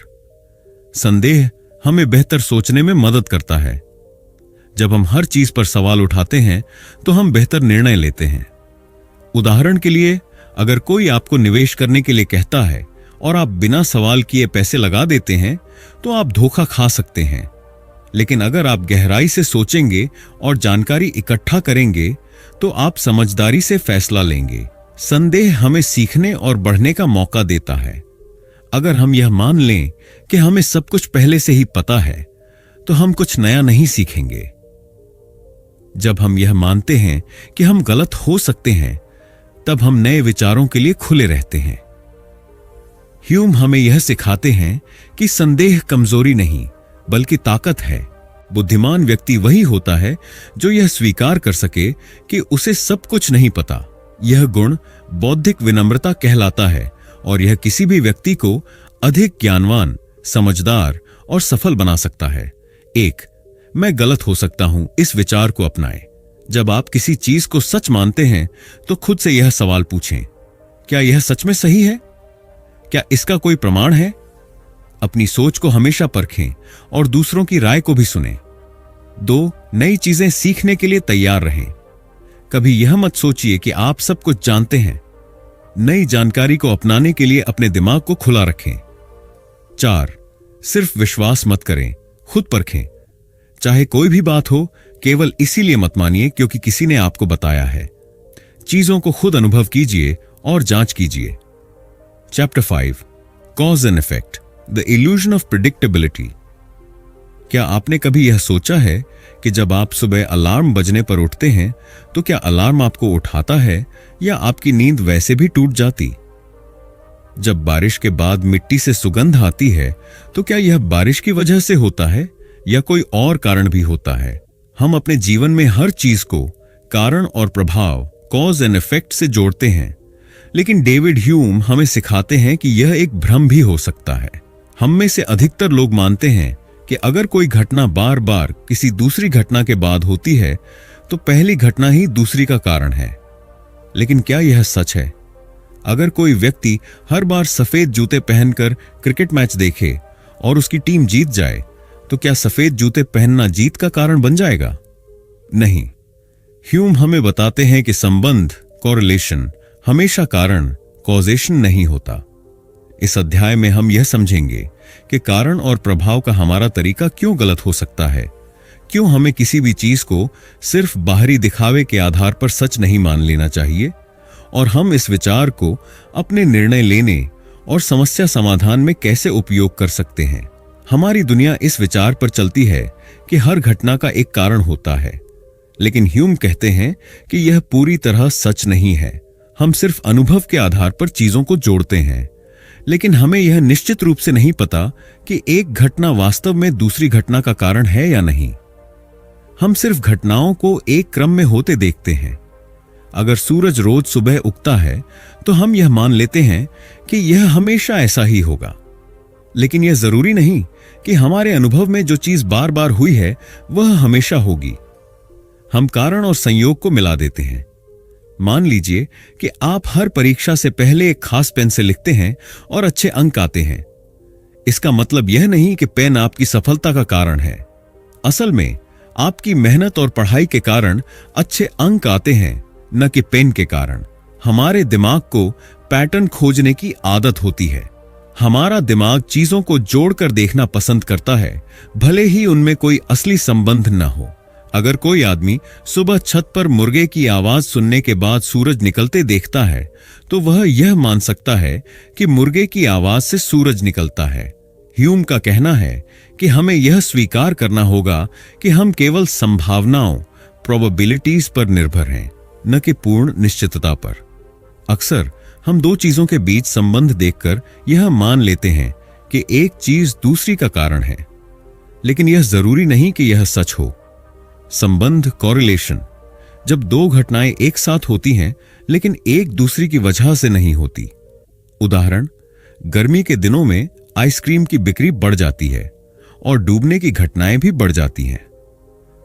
संदेह हमें बेहतर सोचने में मदद करता है। जब हम हर चीज पर सवाल उठाते हैं तो हम बेहतर निर्णय लेते हैं। उदाहरण के लिए, अगर कोई आपको निवेश करने के लिए कहता है और आप बिना सवाल किए पैसे लगा देते हैं तो आप धोखा खा सकते हैं। लेकिन अगर आप गहराई से सोचेंगे और जानकारी इकट्ठा करेंगे तो आप समझदारी से फैसला लेंगे। संदेह हमें सीखने और बढ़ने का मौका देता है। अगर हम यह मान लें कि हमें सब कुछ पहले से ही पता है तो हम कुछ नया नहीं सीखेंगे। जब हम यह मानते हैं कि हम गलत हो सकते हैं तब हम नए विचारों के लिए खुले रहते हैं। ह्यूम हमें यह सिखाते हैं कि संदेह कमजोरी नहीं बल्कि ताकत है। बुद्धिमान व्यक्ति वही होता है जो यह स्वीकार कर सके कि उसे सब कुछ नहीं पता। यह गुण बौद्धिक विनम्रता कहलाता है और यह किसी भी व्यक्ति को अधिक ज्ञानवान, समझदार और सफल बना सकता है। एक, मैं गलत हो सकता हूं, इस विचार को अपनाएं। जब आप किसी चीज को सच मानते हैं तो खुद से यह सवाल पूछें, क्या यह सच में सही है? क्या इसका कोई प्रमाण है? अपनी सोच को हमेशा परखें और दूसरों की राय को भी सुनें। 2, नई चीजें सीखने के लिए तैयार रहें। कभी यह मत सोचिए कि आप सब कुछ जानते हैं। नई जानकारी को अपनाने के लिए अपने दिमाग को खुला रखें। 4, सिर्फ विश्वास मत करें, खुद परखें। चाहे कोई भी बात हो, केवल इसीलिए मत मानिए क्योंकि किसी ने आपको बताया है। चीजों को खुद अनुभव कीजिए और जांच कीजिए। Chapter 5, cause and effect, the illusion of predictability. क्या आपने कभी यह सोचा है कि जब आप सुबह अलार्म बजने पर उठते हैं तो क्या अलार्म आपको उठाता है या आपकी नींद वैसे भी टूट जाती? जब बारिश के बाद मिट्टी से सुगंध आती है तो क्या यह बारिश की वजह से होता है या कोई और कारण भी होता है? हम अपने जीवन में हर चीज को कारण और प्रभाव, कॉज एंड इफेक्ट से जोड़ते हैं, लेकिन डेविड ह्यूम हमें सिखाते हैं कि यह एक भ्रम भी हो सकता है। हम में से अधिकतर लोग मानते हैं कि अगर कोई घटना बार बार किसी दूसरी घटना के बाद होती है तो पहली घटना ही दूसरी का कारण है। लेकिन क्या यह सच है? अगर कोई व्यक्ति हर बार सफेद जूते पहनकर क्रिकेट मैच देखे और उसकी टीम जीत जाए तो क्या सफेद जूते पहनना जीत का कारण बन जाएगा? नहीं। ह्यूम हमें बताते हैं कि संबंध, कोरिलेशन, हमेशा कारण, कॉजेशन नहीं होता। इस अध्याय में हम यह समझेंगे कि कारण और प्रभाव का हमारा तरीका क्यों गलत हो सकता है, क्यों हमें किसी भी चीज को सिर्फ बाहरी दिखावे के आधार पर सच नहीं मान लेना चाहिए, और हम इस विचार को अपने निर्णय लेने और समस्या समाधान में कैसे उपयोग कर सकते हैं। हमारी दुनिया इस विचार पर चलती है कि हर घटना का एक कारण होता है, लेकिन ह्यूम कहते हैं कि यह पूरी तरह सच नहीं है। हम सिर्फ अनुभव के आधार पर चीजों को जोड़ते हैं, लेकिन हमें यह निश्चित रूप से नहीं पता कि एक घटना वास्तव में दूसरी घटना का कारण है या नहीं। हम सिर्फ घटनाओं को एक क्रम में होते देखते हैं। अगर सूरज रोज सुबह उगता है तो हम यह मान लेते हैं कि यह हमेशा ऐसा ही होगा, लेकिन यह जरूरी नहीं कि हमारे अनुभव में जो चीज बार बार हुई है वह हमेशा होगी। हम कारण और संयोग को मिला देते हैं। मान लीजिए कि आप हर परीक्षा से पहले एक खास पेन से लिखते हैं और अच्छे अंक आते हैं। इसका मतलब यह नहीं कि पेन आपकी सफलता का कारण है। असल में आपकी मेहनत और पढ़ाई के कारण अच्छे अंक आते हैं, न कि पेन के कारण। हमारे दिमाग को पैटर्न खोजने की आदत होती है। हमारा दिमाग चीजों को जोड़कर देखना पसंद करता है, भले ही उनमें कोई असली संबंध न हो। अगर कोई आदमी सुबह छत पर मुर्गे की आवाज सुनने के बाद सूरज निकलते देखता है तो वह यह मान सकता है कि मुर्गे की आवाज से सूरज निकलता है। ह्यूम का कहना है कि हमें यह स्वीकार करना होगा कि हम केवल संभावनाओं, प्रोबेबिलिटीज पर निर्भर हैं, न कि पूर्ण निश्चितता पर। अक्सर हम दो चीजों के बीच संबंध देखकर यह मान लेते हैं कि एक चीज दूसरी का कारण है, लेकिन यह जरूरी नहीं कि यह सच हो। संबंध, कॉरिलेशन, जब दो घटनाएं एक साथ होती हैं लेकिन एक दूसरी की वजह से नहीं होती। उदाहरण, गर्मी के दिनों में आइसक्रीम की बिक्री बढ़ जाती है और डूबने की घटनाएं भी बढ़ जाती हैं।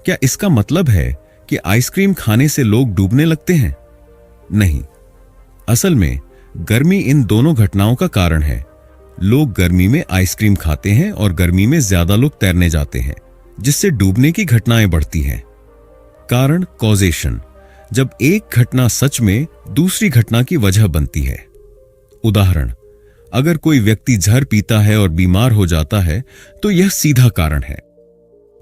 क्या इसका मतलब है कि आइसक्रीम खाने से लोग डूबने लगते हैं? नहीं। असल में गर्मी इन दोनों घटनाओं का कारण है। लोग गर्मी में आइसक्रीम खाते हैं और गर्मी में ज्यादा लोग तैरने जाते हैं, जिससे डूबने की घटनाएं बढ़ती हैं। कारण, कॉजेशन, जब एक घटना सच में दूसरी घटना की वजह बनती है। उदाहरण, अगर कोई व्यक्ति जहर पीता है और बीमार हो जाता है तो यह सीधा कारण है।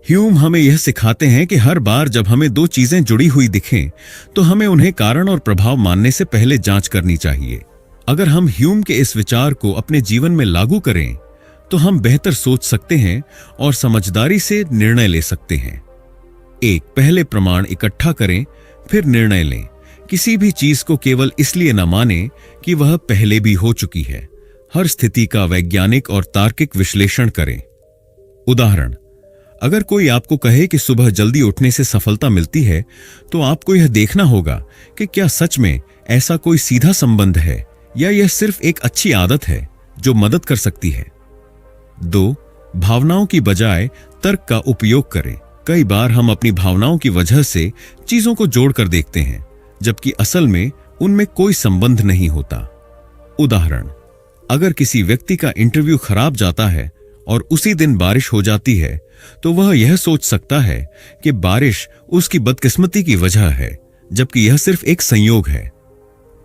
ह्यूम हमें यह सिखाते हैं कि हर बार जब हमें दो चीजें जुड़ी हुई दिखें तो हमें उन्हें कारण और प्रभाव मानने से पहले जांच करनी चाहिए। अगर हम ह्यूम के इस विचार को अपने जीवन में लागू करें तो हम बेहतर सोच सकते हैं और समझदारी से निर्णय ले सकते हैं। एक, पहले प्रमाण इकट्ठा करें, फिर निर्णय लें। किसी भी चीज को केवल इसलिए न मानें कि वह पहले भी हो चुकी है। हर स्थिति का वैज्ञानिक और तार्किक विश्लेषण करें। उदाहरण, अगर कोई आपको कहे कि सुबह जल्दी उठने से सफलता मिलती है तो आपको यह देखना होगा कि क्या सच में ऐसा कोई सीधा संबंध है या यह सिर्फ एक अच्छी आदत है जो मदद कर सकती है। 2, भावनाओं की बजाय तर्क का उपयोग करें। कई बार हम अपनी भावनाओं की वजह से चीजों को जोड़कर देखते हैं, जबकि असल में उनमें कोई संबंध नहीं होता। उदाहरण, अगर किसी व्यक्ति का इंटरव्यू खराब जाता है और उसी दिन बारिश हो जाती है तो वह यह सोच सकता है कि बारिश उसकी बदकिस्मती की वजह है, जबकि यह सिर्फ एक संयोग है।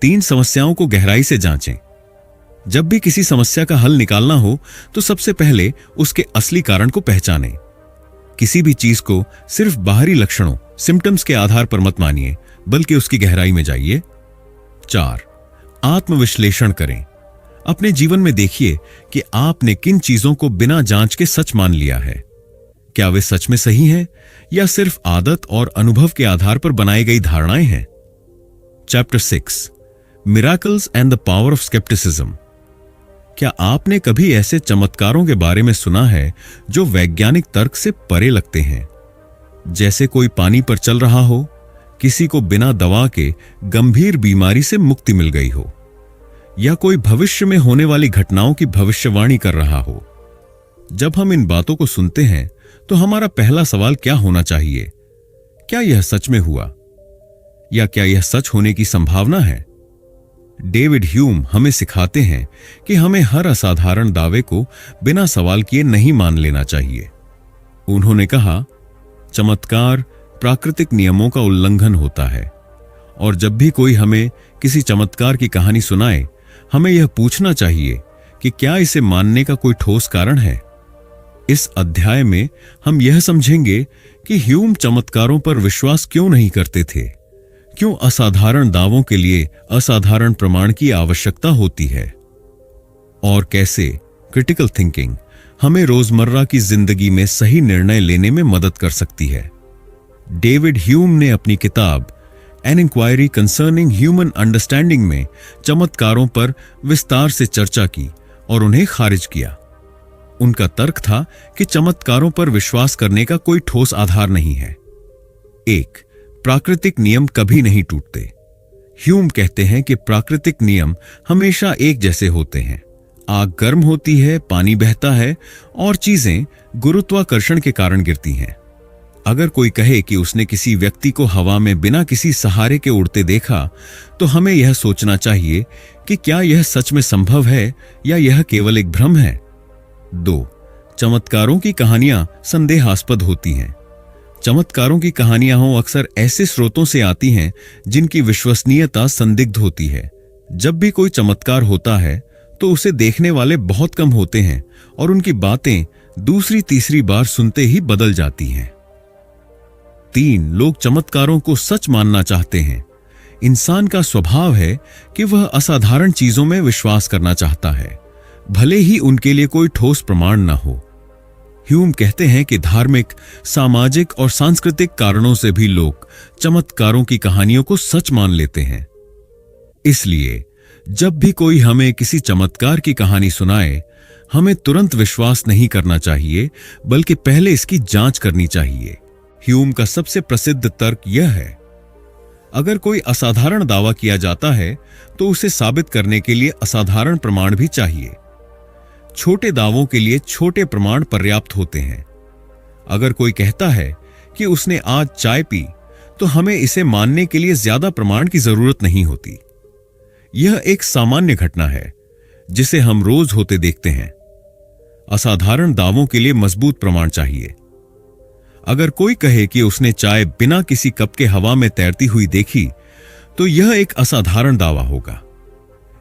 3, समस्याओं को गहराई से जांचें। जब भी किसी समस्या का हल निकालना हो तो सबसे पहले उसके असली कारण को पहचानें। किसी भी चीज को सिर्फ बाहरी लक्षणों, सिम्टम्स के आधार पर मत मानिए, बल्कि उसकी गहराई में जाइए। 4, आत्मविश्लेषण करें। अपने जीवन में देखिए कि आपने किन चीजों को बिना जांच के सच मान लिया है। क्या वे सच में सही हैं या सिर्फ आदत और अनुभव के आधार पर बनाई गई धारणाएं हैं। Chapter 6, miracles and the power of scepticism. क्या आपने कभी ऐसे चमत्कारों के बारे में सुना है जो वैज्ञानिक तर्क से परे लगते हैं? जैसे कोई पानी पर चल रहा हो, किसी को बिना दवा के गंभीर बीमारी से मुक्ति मिल गई हो, या कोई भविष्य में होने वाली घटनाओं की भविष्यवाणी कर रहा हो। जब हम इन बातों को सुनते हैं तो हमारा पहला सवाल क्या होना चाहिए? क्या यह सच में हुआ, या क्या यह सच होने की संभावना है? डेविड ह्यूम हमें सिखाते हैं कि हमें हर असाधारण दावे को बिना सवाल किए नहीं मान लेना चाहिए। उन्होंने कहा, चमत्कार प्राकृतिक नियमों का उल्लंघन होता है, और जब भी कोई हमें किसी चमत्कार की कहानी सुनाए, हमें यह पूछना चाहिए कि क्या इसे मानने का कोई ठोस कारण है। इस अध्याय में हम यह समझेंगे कि ह्यूम चमत्कारों पर विश्वास क्यों नहीं करते थे, क्यों असाधारण दावों के लिए असाधारण प्रमाण की आवश्यकता होती है, और कैसे क्रिटिकल थिंकिंग हमें रोजमर्रा की जिंदगी में सही निर्णय लेने में मदद कर सकती है। डेविड ह्यूम ने अपनी किताब an inquiry concerning human understanding में चमत्कारों पर विस्तार से चर्चा की और उन्हें खारिज किया। उनका तर्क था कि चमत्कारों पर विश्वास करने का कोई ठोस आधार नहीं है। 1, प्राकृतिक नियम कभी नहीं टूटते। ह्यूम कहते हैं कि प्राकृतिक नियम हमेशा एक जैसे होते हैं। आग गर्म होती है, पानी बहता है और चीजें गुरुत्वाकर्षण के कारण गिरती हैं। अगर कोई कहे कि उसने किसी व्यक्ति को हवा में बिना किसी सहारे के उड़ते देखा, तो हमें यह सोचना चाहिए कि क्या यह सच में संभव है या यह केवल एक भ्रम है। 2, चमत्कारों की कहानियां संदेहास्पद होती हैं। चमत्कारों की कहानियां अक्सर ऐसे स्रोतों से आती हैं जिनकी विश्वसनीयता संदिग्ध होती है। जब भी कोई चमत्कार होता है तो उसे देखने वाले बहुत कम होते हैं और उनकी बातें दूसरी तीसरी बार सुनते ही बदल जाती हैं। 3, लोग चमत्कारों को सच मानना चाहते हैं। इंसान का स्वभाव है कि वह असाधारण चीजों में विश्वास करना चाहता है, भले ही उनके लिए कोई ठोस प्रमाण न हो। ह्यूम कहते हैं कि धार्मिक, सामाजिक और सांस्कृतिक कारणों से भी लोग चमत्कारों की कहानियों को सच मान लेते हैं। इसलिए जब भी कोई हमें किसी चमत्कार की कहानी सुनाए, हमें तुरंत विश्वास नहीं करना चाहिए, बल्कि पहले इसकी जांच करनी चाहिए। ह्यूम का सबसे प्रसिद्ध तर्क यह है, अगर कोई असाधारण दावा किया जाता है तो उसे साबित करने के लिए असाधारण प्रमाण भी चाहिए। छोटे दावों के लिए छोटे प्रमाण पर्याप्त होते हैं। अगर कोई कहता है कि उसने आज चाय पी, तो हमें इसे मानने के लिए ज्यादा प्रमाण की जरूरत नहीं होती। यह एक सामान्य घटना है जिसे हम रोज होते देखते हैं। असाधारण दावों के लिए मजबूत प्रमाण चाहिए। अगर कोई कहे कि उसने चाय बिना किसी कप के हवा में तैरती हुई देखी, तो यह एक असाधारण दावा होगा।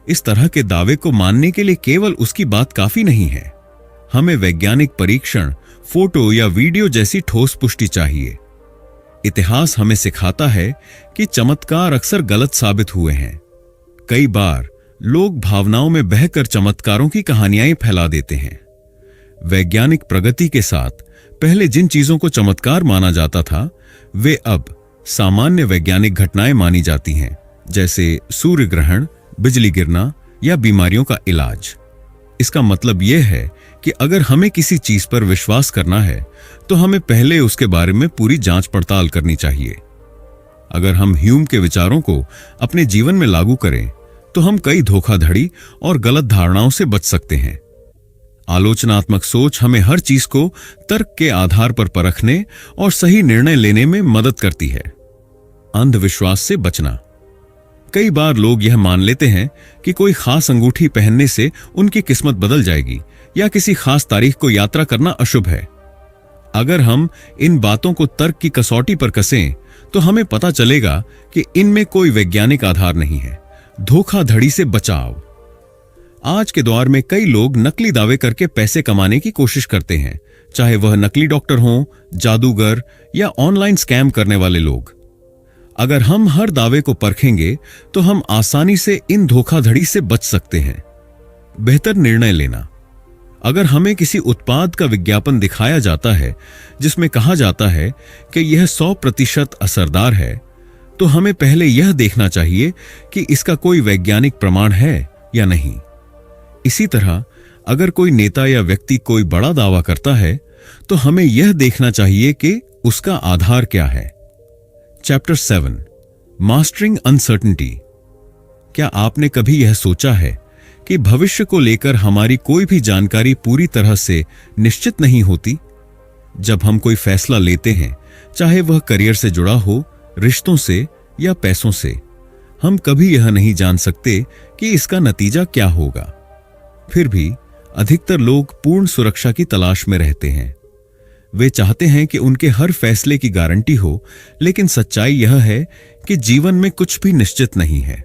इस तरह के दावे को मानने के लिए केवल उसकी बात काफी नहीं है। हमें वैज्ञानिक परीक्षण, फोटो या वीडियो जैसी ठोस पुष्टि चाहिए। इतिहास हमें सिखाता है कि चमत्कार अक्सर गलत साबित हुए हैं। कई बार लोग भावनाओं में बहकर चमत्कारों की कहानियां फैला देते हैं। वैज्ञानिक प्रगति के साथ पहले जिन चीजों को चमत्कार माना जाता था, वे अब सामान्य वैज्ञानिक घटनाएं मानी जाती हैं, जैसे सूर्य ग्रहण, बिजली गिरना या बीमारियों का इलाज। इसका मतलब यह है कि अगर हमें किसी चीज पर विश्वास करना है, तो हमें पहले उसके बारे में पूरी जांच पड़ताल करनी चाहिए। अगर हम ह्यूम के विचारों को अपने जीवन में लागू करें, तो हम कई धोखाधड़ी और गलत धारणाओं से बच सकते हैं। आलोचनात्मक सोच हमें हर चीज को तर्क के आधार पर परखने और सही निर्णय लेने में मदद करती है। अंधविश्वास से बचना। कई बार लोग यह मान लेते हैं कि कोई खास अंगूठी पहनने से उनकी किस्मत बदल जाएगी या किसी खास तारीख को यात्रा करना अशुभ है। अगर हम इन बातों को तर्क की कसौटी पर कसें, तो हमें पता चलेगा कि इनमें कोई वैज्ञानिक आधार नहीं है। धोखाधड़ी से बचाव। आज के दौर में कई लोग नकली दावे करके पैसे कमाने की कोशिश करते हैं, चाहे वह नकली डॉक्टर हों, जादूगर या ऑनलाइन स्कैम करने वाले लोग। अगर हम हर दावे को परखेंगे, तो हम आसानी से इन धोखाधड़ी से बच सकते हैं। बेहतर निर्णय लेना। अगर हमें किसी उत्पाद का विज्ञापन दिखाया जाता है जिसमें कहा जाता है कि यह 100% असरदार है, तो हमें पहले यह देखना चाहिए कि इसका कोई वैज्ञानिक प्रमाण है या नहीं। इसी तरह अगर कोई नेता या व्यक्ति कोई बड़ा दावा करता है, तो हमें यह देखना चाहिए कि उसका आधार क्या है। Chapter 7, mastering uncertainty. क्या आपने कभी यह सोचा है कि भविष्य को लेकर हमारी कोई भी जानकारी पूरी तरह से निश्चित नहीं होती? जब हम कोई फैसला लेते हैं, चाहे वह करियर से जुड़ा हो, रिश्तों से या पैसों से, हम कभी यह नहीं जान सकते कि इसका नतीजा क्या होगा। फिर भी अधिकतर लोग पूर्ण सुरक्षा की तलाश में रहते हैं। वे चाहते हैं कि उनके हर फैसले की गारंटी हो, लेकिन सच्चाई यह है कि जीवन में कुछ भी निश्चित नहीं है।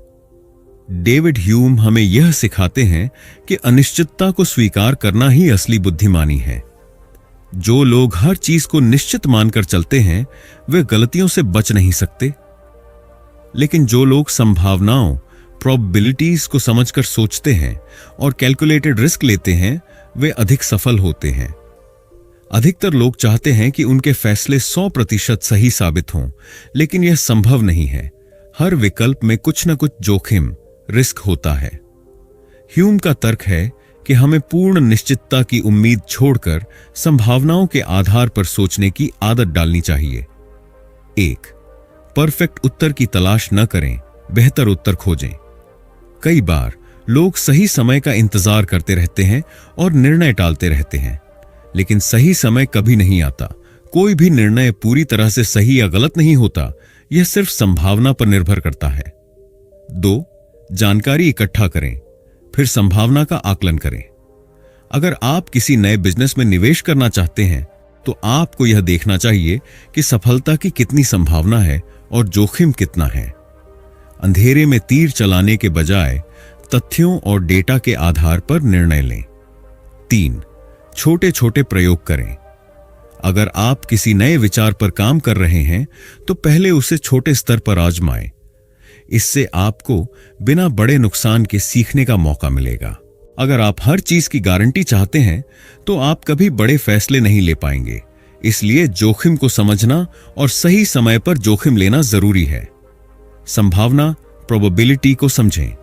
डेविड ह्यूम हमें यह सिखाते हैं कि अनिश्चितता को स्वीकार करना ही असली बुद्धिमानी है। जो लोग हर चीज को निश्चित मानकर चलते हैं, वे गलतियों से बच नहीं सकते। लेकिन जो लोग संभावनाओं, प्रोबेबिलिटीज को समझकर सोचते हैं और कैलकुलेटेड रिस्क लेते हैं, वे अधिक सफल होते हैं। अधिकतर लोग चाहते हैं कि उनके फैसले 100% सही साबित हों, लेकिन यह संभव नहीं है। हर विकल्प में कुछ न कुछ जोखिम, रिस्क होता है। ह्यूम का तर्क है कि हमें पूर्ण निश्चितता की उम्मीद छोड़कर संभावनाओं के आधार पर सोचने की आदत डालनी चाहिए। 1, परफेक्ट उत्तर की तलाश न करें, बेहतर उत्तर खोजें। कई बार लोग सही समय का इंतजार करते रहते हैं और निर्णय टालते रहते हैं, लेकिन सही समय कभी नहीं आता। कोई भी निर्णय पूरी तरह से सही या गलत नहीं होता, यह सिर्फ संभावना पर निर्भर करता है। 2, जानकारी इकट्ठा करें, फिर संभावना का आकलन करें। अगर आप किसी नए बिजनेस में निवेश करना चाहते हैं, तो आपको यह देखना चाहिए कि सफलता की कितनी संभावना है और जोखिम कितना है। अंधेरे में तीर चलाने के बजाय तथ्यों और डेटा के आधार पर निर्णय लें। 3, छोटे छोटे प्रयोग करें। अगर आप किसी नए विचार पर काम कर रहे हैं तो पहले उसे छोटे स्तर पर आजमाएं। इससे आपको बिना बड़े नुकसान के सीखने का मौका मिलेगा। अगर आप हर चीज की गारंटी चाहते हैं तो आप कभी बड़े फैसले नहीं ले पाएंगे। इसलिए जोखिम को समझना और सही समय पर जोखिम लेना जरूरी है। संभावना, प्रोबेबिलिटी को समझें।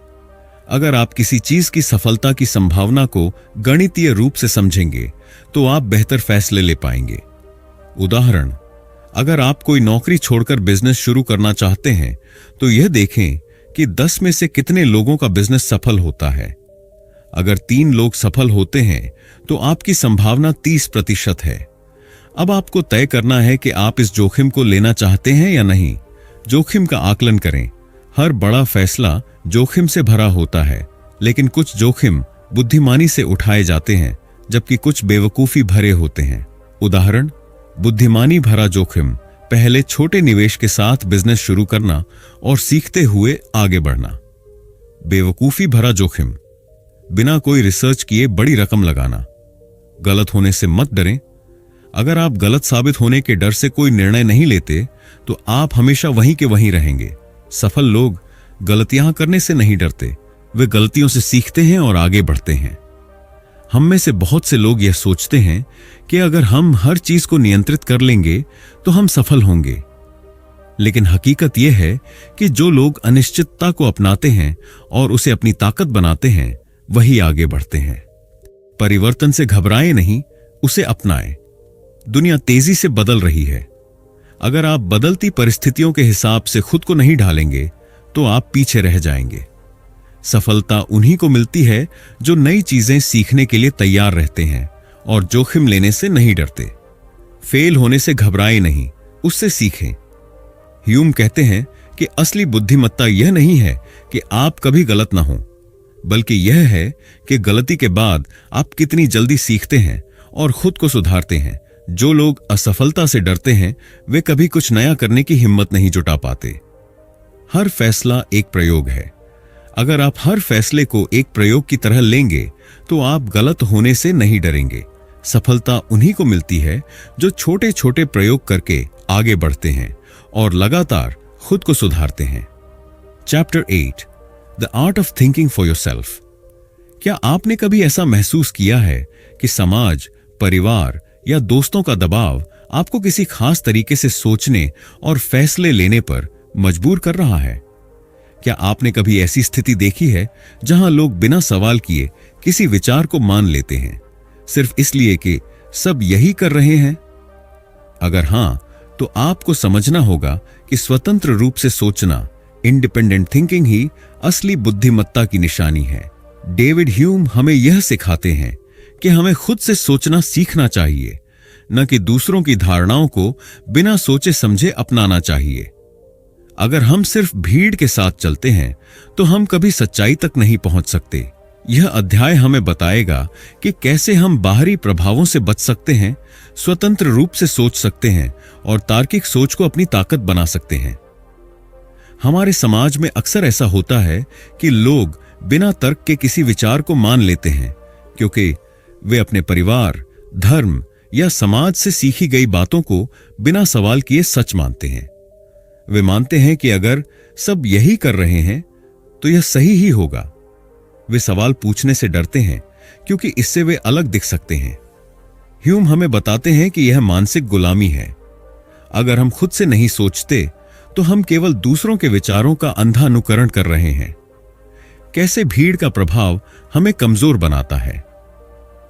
अगर आप किसी चीज की सफलता की संभावना को गणितीय रूप से समझेंगे तो आप बेहतर फैसले ले पाएंगे। उदाहरण, अगर आप कोई नौकरी छोड़कर बिजनेस शुरू करना चाहते हैं तो यह देखें कि 10 में से कितने लोगों का बिजनेस सफल होता है। अगर 3 लोग सफल होते हैं तो आपकी संभावना 30% है। अब आपको तय करना है कि आप इस जोखिम को लेना चाहते हैं या नहीं। जोखिम का आकलन करें। हर बड़ा फैसला जोखिम से भरा होता है, लेकिन कुछ जोखिम बुद्धिमानी से उठाए जाते हैं जबकि कुछ बेवकूफी भरे होते हैं। उदाहरण, बुद्धिमानी भरा जोखिम, पहले छोटे निवेश के साथ बिजनेस शुरू करना और सीखते हुए आगे बढ़ना। बेवकूफी भरा जोखिम, बिना कोई रिसर्च किए बड़ी रकम लगाना। गलत होने से मत डरें। अगर आप गलत साबित होने के डर से कोई निर्णय नहीं लेते तो आप हमेशा वहीं के वहीं रहेंगे। सफल लोग गलतियां करने से नहीं डरते, वे गलतियों से सीखते हैं और आगे बढ़ते हैं। हम में से बहुत से लोग यह सोचते हैं कि अगर हम हर चीज को नियंत्रित कर लेंगे तो हम सफल होंगे। लेकिन हकीकत यह है कि जो लोग अनिश्चितता को अपनाते हैं और उसे अपनी ताकत बनाते हैं, वही आगे बढ़ते हैं। परिवर्तन से घबराएं नहीं, उसे अपनाएं। दुनिया तेजी से बदल रही है। अगर आप बदलती परिस्थितियों के हिसाब से खुद को नहीं ढालेंगे तो आप पीछे रह जाएंगे। सफलता उन्हीं को मिलती है जो नई चीजें सीखने के लिए तैयार रहते हैं और जोखिम लेने से नहीं डरते। फेल होने से घबराएं नहीं, उससे सीखें। ह्यूम कहते हैं कि असली बुद्धिमत्ता यह नहीं है कि आप कभी गलत ना हो, बल्कि यह है कि गलती के बाद आप कितनी जल्दी सीखते हैं और खुद को सुधारते हैं। जो लोग असफलता से डरते हैं वे कभी कुछ नया करने की हिम्मत नहीं जुटा पाते। हर फैसला एक प्रयोग है। अगर आप हर फैसले को एक प्रयोग की तरह लेंगे तो आप गलत होने से नहीं डरेंगे। सफलता उन्हीं को मिलती है जो छोटे छोटे प्रयोग करके आगे बढ़ते हैं और लगातार खुद को सुधारते हैं। Chapter 8, the art of thinking for yourself. क्या आपने कभी ऐसा महसूस किया है कि समाज, परिवार या दोस्तों का दबाव आपको किसी खास तरीके से सोचने और फैसले लेने पर मजबूर कर रहा है? क्या आपने कभी ऐसी स्थिति देखी है जहां लोग बिना सवाल किए किसी विचार को मान लेते हैं, सिर्फ इसलिए कि सब यही कर रहे हैं? अगर हां, तो आपको समझना होगा कि स्वतंत्र रूप से सोचना, इंडिपेंडेंट थिंकिंग ही असली बुद्धिमत्ता की निशानी है। डेविड ह्यूम हमें यह सिखाते हैं कि हमें खुद से सोचना सीखना चाहिए, न कि दूसरों की धारणाओं को बिना सोचे समझे अपनाना चाहिए। अगर हम सिर्फ भीड़ के साथ चलते हैं तो हम कभी सच्चाई तक नहीं पहुंच सकते। यह अध्याय हमें बताएगा कि कैसे हम बाहरी प्रभावों से बच सकते हैं, स्वतंत्र रूप से सोच सकते हैं और तार्किक सोच को अपनी ताकत बना सकते हैं। हमारे समाज में अक्सर ऐसा होता है कि लोग बिना तर्क के किसी विचार को मान लेते हैं क्योंकि वे अपने परिवार, धर्म या समाज से सीखी गई बातों को बिना सवाल किए सच मानते हैं। वे मानते हैं कि अगर सब यही कर रहे हैं तो यह सही ही होगा। वे सवाल पूछने से डरते हैं क्योंकि इससे वे अलग दिख सकते हैं। ह्यूम हमें बताते हैं कि यह मानसिक गुलामी है। अगर हम खुद से नहीं सोचते तो हम केवल दूसरों के विचारों का अंधा अनुकरण कर रहे हैं। कैसे भीड़ का प्रभाव हमें कमजोर बनाता है।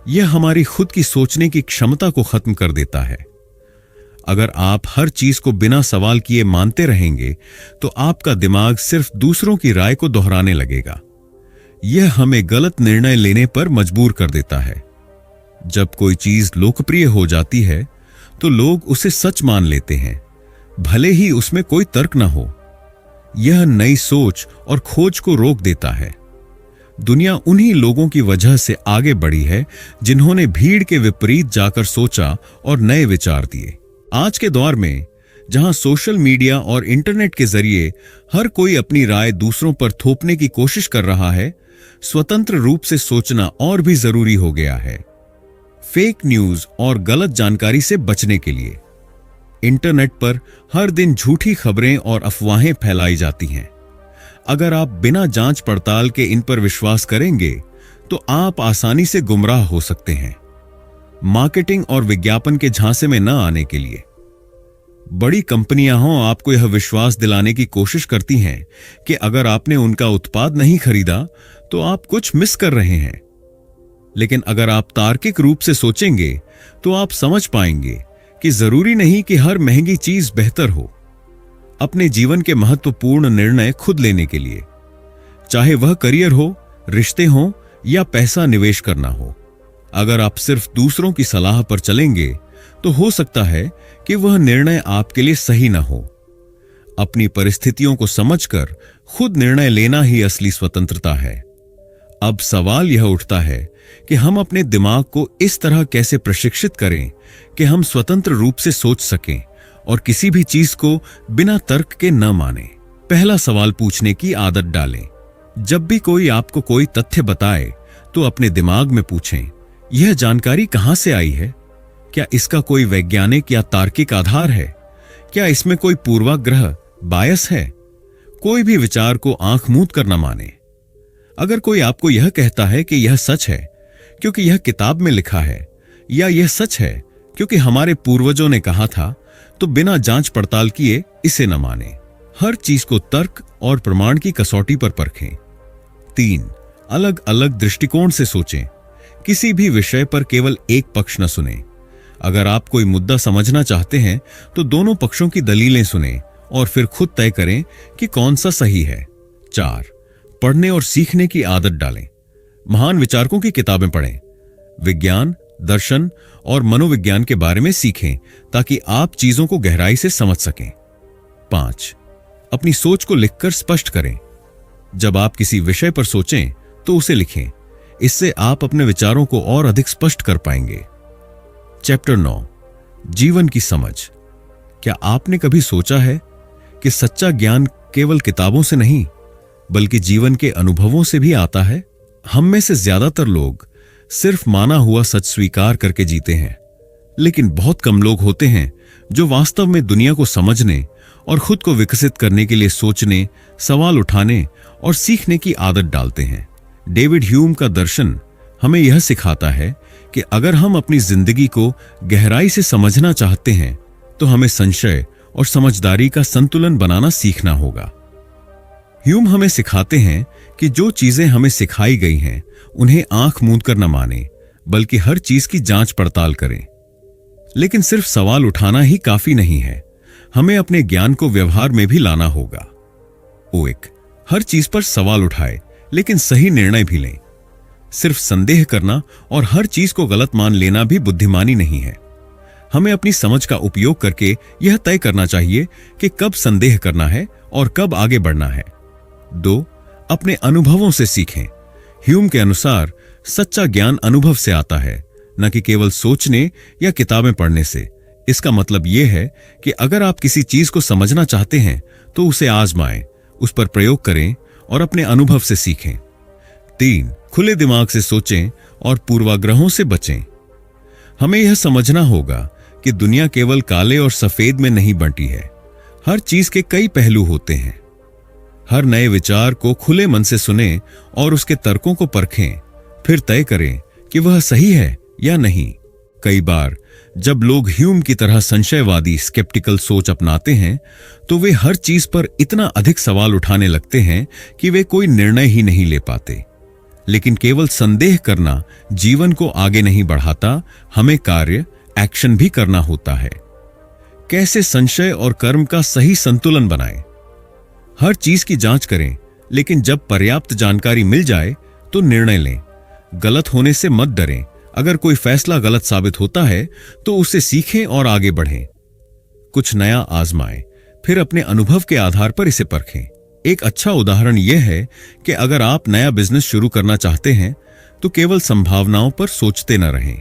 यह हमारी खुद की सोचने की क्षमता को खत्म कर देता है। अगर आप हर चीज को बिना सवाल किए मानते रहेंगे तो आपका दिमाग सिर्फ दूसरों की राय को दोहराने लगेगा। यह हमें गलत निर्णय लेने पर मजबूर कर देता है। जब कोई चीज लोकप्रिय हो जाती है तो लोग उसे सच मान लेते हैं, भले ही उसमें कोई तर्क न हो। यह नई सोच और खोज को रोक देता है। दुनिया उन्हीं लोगों की वजह से आगे बढ़ी है जिन्होंने भीड़ के विपरीत जाकर सोचा और नए विचार दिए। आज के दौर में जहां सोशल मीडिया और इंटरनेट के जरिए हर कोई अपनी राय दूसरों पर थोपने की कोशिश कर रहा है, स्वतंत्र रूप से सोचना और भी जरूरी हो गया है। फेक न्यूज और गलत जानकारी से बचने के लिए। इंटरनेट पर हर दिन झूठी खबरें और अफवाहें फैलाई जाती हैं। अगर आप बिना जांच पड़ताल के इन पर विश्वास करेंगे तो आप आसानी से गुमराह हो सकते हैं। मार्केटिंग और विज्ञापन के झांसे में न आने के लिए। बड़ी कंपनियां आपको यह विश्वास दिलाने की कोशिश करती हैं कि अगर आपने उनका उत्पाद नहीं खरीदा तो आप कुछ मिस कर रहे हैं। लेकिन अगर आप तार्किक रूप से सोचेंगे तो आप समझ पाएंगे कि जरूरी नहीं कि हर महंगी चीज बेहतर हो। अपने जीवन के महत्वपूर्ण निर्णय खुद लेने के लिए, चाहे वह करियर हो, रिश्ते हो या पैसा निवेश करना हो, अगर आप सिर्फ दूसरों की सलाह पर चलेंगे तो हो सकता है कि वह निर्णय आपके लिए सही ना हो। अपनी परिस्थितियों को समझकर खुद निर्णय लेना ही असली स्वतंत्रता है। अब सवाल यह उठता है कि हम अपने दिमाग को इस तरह कैसे प्रशिक्षित करें कि हम स्वतंत्र रूप से सोच सकें और किसी भी चीज को बिना तर्क के न माने। पहला सवाल पूछने की आदत डालें। जब भी कोई आपको कोई तथ्य बताए तो अपने दिमाग में पूछें, यह जानकारी कहां से आई है? क्या इसका कोई वैज्ञानिक या तार्किक आधार है? क्या इसमें कोई पूर्वाग्रह, बायस है? कोई भी विचार को आंख मूंद कर न माने। अगर कोई आपको यह कहता है कि यह सच है क्योंकि यह किताब में लिखा है, या यह सच है क्योंकि हमारे पूर्वजों ने कहा था, तो बिना जांच पड़ताल किए इसे न माने। हर चीज को तर्क और प्रमाण की कसौटी पर परखें। 3. अलग अलग दृष्टिकोण से सोचें। किसी भी विषय पर केवल एक पक्ष न सुने। अगर आप कोई मुद्दा समझना चाहते हैं तो दोनों पक्षों की दलीलें सुनें और फिर खुद तय करें कि कौन सा सही है। 4. पढ़ने और सीखने की आदत डालें। महान विचारकों की किताबें पढ़ें। विज्ञान, दर्शन और मनोविज्ञान के बारे में सीखें ताकि आप चीजों को गहराई से समझ सकें। 5. अपनी सोच को लिखकर स्पष्ट करें। जब आप किसी विषय पर सोचें तो उसे लिखें। इससे आप अपने विचारों को और अधिक स्पष्ट कर पाएंगे। चैप्टर 9, जीवन की समझ। क्या आपने कभी सोचा है कि सच्चा ज्ञान केवल किताबों से नहीं बल्कि जीवन के अनुभवों से भी आता है? हम में से ज्यादातर लोग सिर्फ माना हुआ सच स्वीकार करके जीते हैं, लेकिन बहुत कम लोग होते हैं जो वास्तव में दुनिया को समझने और खुद को विकसित करने के लिए सोचने, सवाल उठाने और सीखने की आदत डालते हैं। डेविड ह्यूम का दर्शन हमें यह सिखाता है कि अगर हम अपनी जिंदगी को गहराई से समझना चाहते हैं तो हमें संशय और समझदारी का संतुलन बनाना सीखना होगा। ह्यूम हमें सिखाते हैं कि जो चीजें हमें सिखाई गई हैं उन्हें आंख मूंद कर न माने, बल्कि हर चीज की जांच पड़ताल करें। लेकिन सिर्फ सवाल उठाना ही काफी नहीं है, हमें अपने ज्ञान को व्यवहार में भी लाना होगा। 1. हर चीज पर सवाल उठाए लेकिन सही निर्णय भी लें। सिर्फ संदेह करना और हर चीज को गलत मान लेना भी बुद्धिमानी नहीं है। हमें अपनी समझ का उपयोग करके यह तय करना चाहिए कि कब संदेह करना है और कब आगे बढ़ना है। 2. अपने अनुभवों से सीखें। ह्यूम के अनुसार सच्चा ज्ञान अनुभव से आता है, न कि केवल सोचने या किताबें पढ़ने से। इसका मतलब यह है कि अगर आप किसी चीज को समझना चाहते हैं तो उसे आजमाएं, उस पर प्रयोग करें और अपने अनुभव से सीखें। 3. खुले दिमाग से सोचें और पूर्वाग्रहों से बचें। हमें यह समझना होगा कि दुनिया केवल काले और सफेद में नहीं बंटी है। हर चीज के कई पहलू होते हैं। हर नए विचार को खुले मन से सुनें और उसके तर्कों को परखें, फिर तय करें कि वह सही है या नहीं। कई बार जब लोग ह्यूम की तरह संशयवादी स्केप्टिकल सोच अपनाते हैं तो वे हर चीज पर इतना अधिक सवाल उठाने लगते हैं कि वे कोई निर्णय ही नहीं ले पाते। लेकिन केवल संदेह करना जीवन को आगे नहीं बढ़ाता, हमें कार्य, एक्शन भी करना होता है। कैसे संशय और कर्म का सही संतुलन बनाएं? हर चीज की जांच करें, लेकिन जब पर्याप्त जानकारी मिल जाए तो निर्णय लें। गलत होने से मत डरें। अगर कोई फैसला गलत साबित होता है तो उससे सीखें और आगे बढ़ें। कुछ नया आजमाएं, फिर अपने अनुभव के आधार पर इसे परखें। एक अच्छा उदाहरण यह है कि अगर आप नया बिजनेस शुरू करना चाहते हैं तो केवल संभावनाओं पर सोचते न रहें।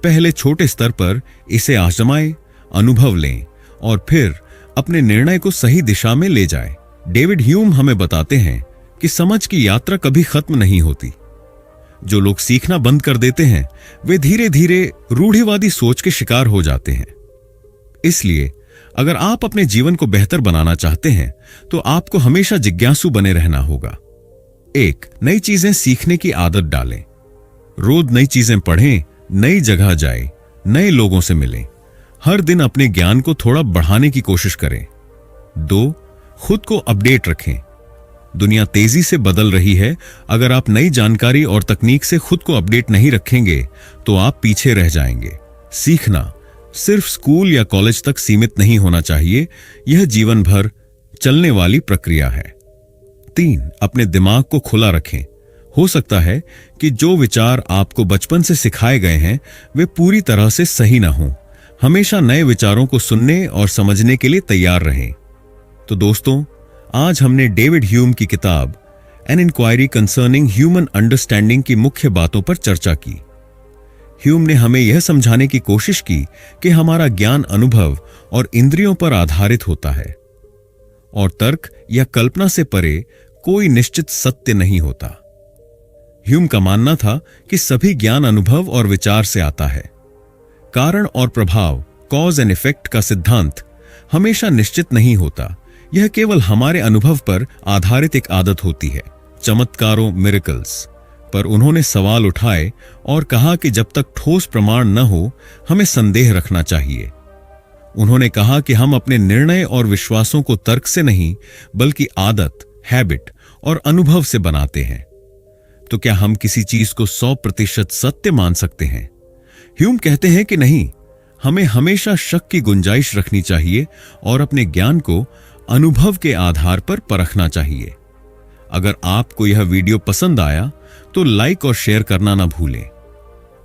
पहले छोटे स्तर पर इसे आजमाएं, अनुभव लें और फिर अपने निर्णय को सही दिशा में ले जाएं। डेविड ह्यूम हमें बताते हैं कि समझ की यात्रा कभी खत्म नहीं होती। जो लोग सीखना बंद कर देते हैं वे धीरे धीरे रूढ़िवादी सोच के शिकार हो जाते हैं। इसलिए अगर आप अपने जीवन को बेहतर बनाना चाहते हैं तो आपको हमेशा जिज्ञासु बने रहना होगा। 1. नई चीजें सीखने की आदत डालें। रोज नई चीजें पढ़ें, नई जगह जाएं, नए लोगों से मिलें। हर दिन अपने ज्ञान को थोड़ा बढ़ाने की कोशिश करें। 2. खुद को अपडेट रखें। दुनिया तेजी से बदल रही है। अगर आप नई जानकारी और तकनीक से खुद को अपडेट नहीं रखेंगे तो आप पीछे रह जाएंगे। सीखना सिर्फ स्कूल या कॉलेज तक सीमित नहीं होना चाहिए, यह जीवन भर चलने वाली प्रक्रिया है। 3. अपने दिमाग को खुला रखें। हो सकता है कि जो विचार आपको बचपन से सिखाए गए हैं वे पूरी तरह से सही ना हों। हमेशा नए विचारों को सुनने और समझने के लिए तैयार रहें। तो दोस्तों, आज हमने डेविड ह्यूम की किताब an inquiry concerning human understanding की मुख्य बातों पर चर्चा की। ह्यूम ने हमें यह समझाने की कोशिश की कि हमारा ज्ञान अनुभव और इंद्रियों पर आधारित होता है और तर्क या कल्पना से परे कोई निश्चित सत्य नहीं होता। ह्यूम का मानना था कि सभी ज्ञान अनुभव और विचार से आता है। कारण और प्रभाव, कॉज एंड इफेक्ट का सिद्धांत हमेशा निश्चित नहीं होता। यह केवल हमारे अनुभव पर आधारित एक आदत होती है, चमत्कारों, मिरेकल्स। पर उन्होंने सवाल उठाए और कहा कि जब तक ठोस प्रमाण न हो हमें संदेह रखना चाहिए। उन्होंने कहा कि हम अपने निर्णय और विश्वासों को तर्क से नहीं बल्कि आदत, हैबिट और अनुभव से बनाते हैं। तो क्या हम किसी चीज को 100% सत्य मान सकते हैं? ह्यूम कहते हैं कि नहीं, हमें हमेशा शक की गुंजाइश रखनी चाहिए और अपने ज्ञान को अनुभव के आधार पर परखना चाहिए। अगर आपको यह वीडियो पसंद आया तो लाइक और शेयर करना ना भूलें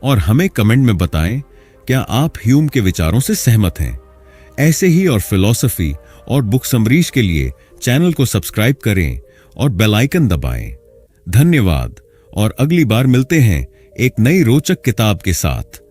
और हमें कमेंट में बताएं क्या आप ह्यूम के विचारों से सहमत हैं। ऐसे ही और फिलॉसफी और बुक समरीज के लिए चैनल को सब्सक्राइब करें और बेल आइकन दबाएं। धन्यवाद और अगली बार मिलते हैं एक नई रोचक किताब के साथ।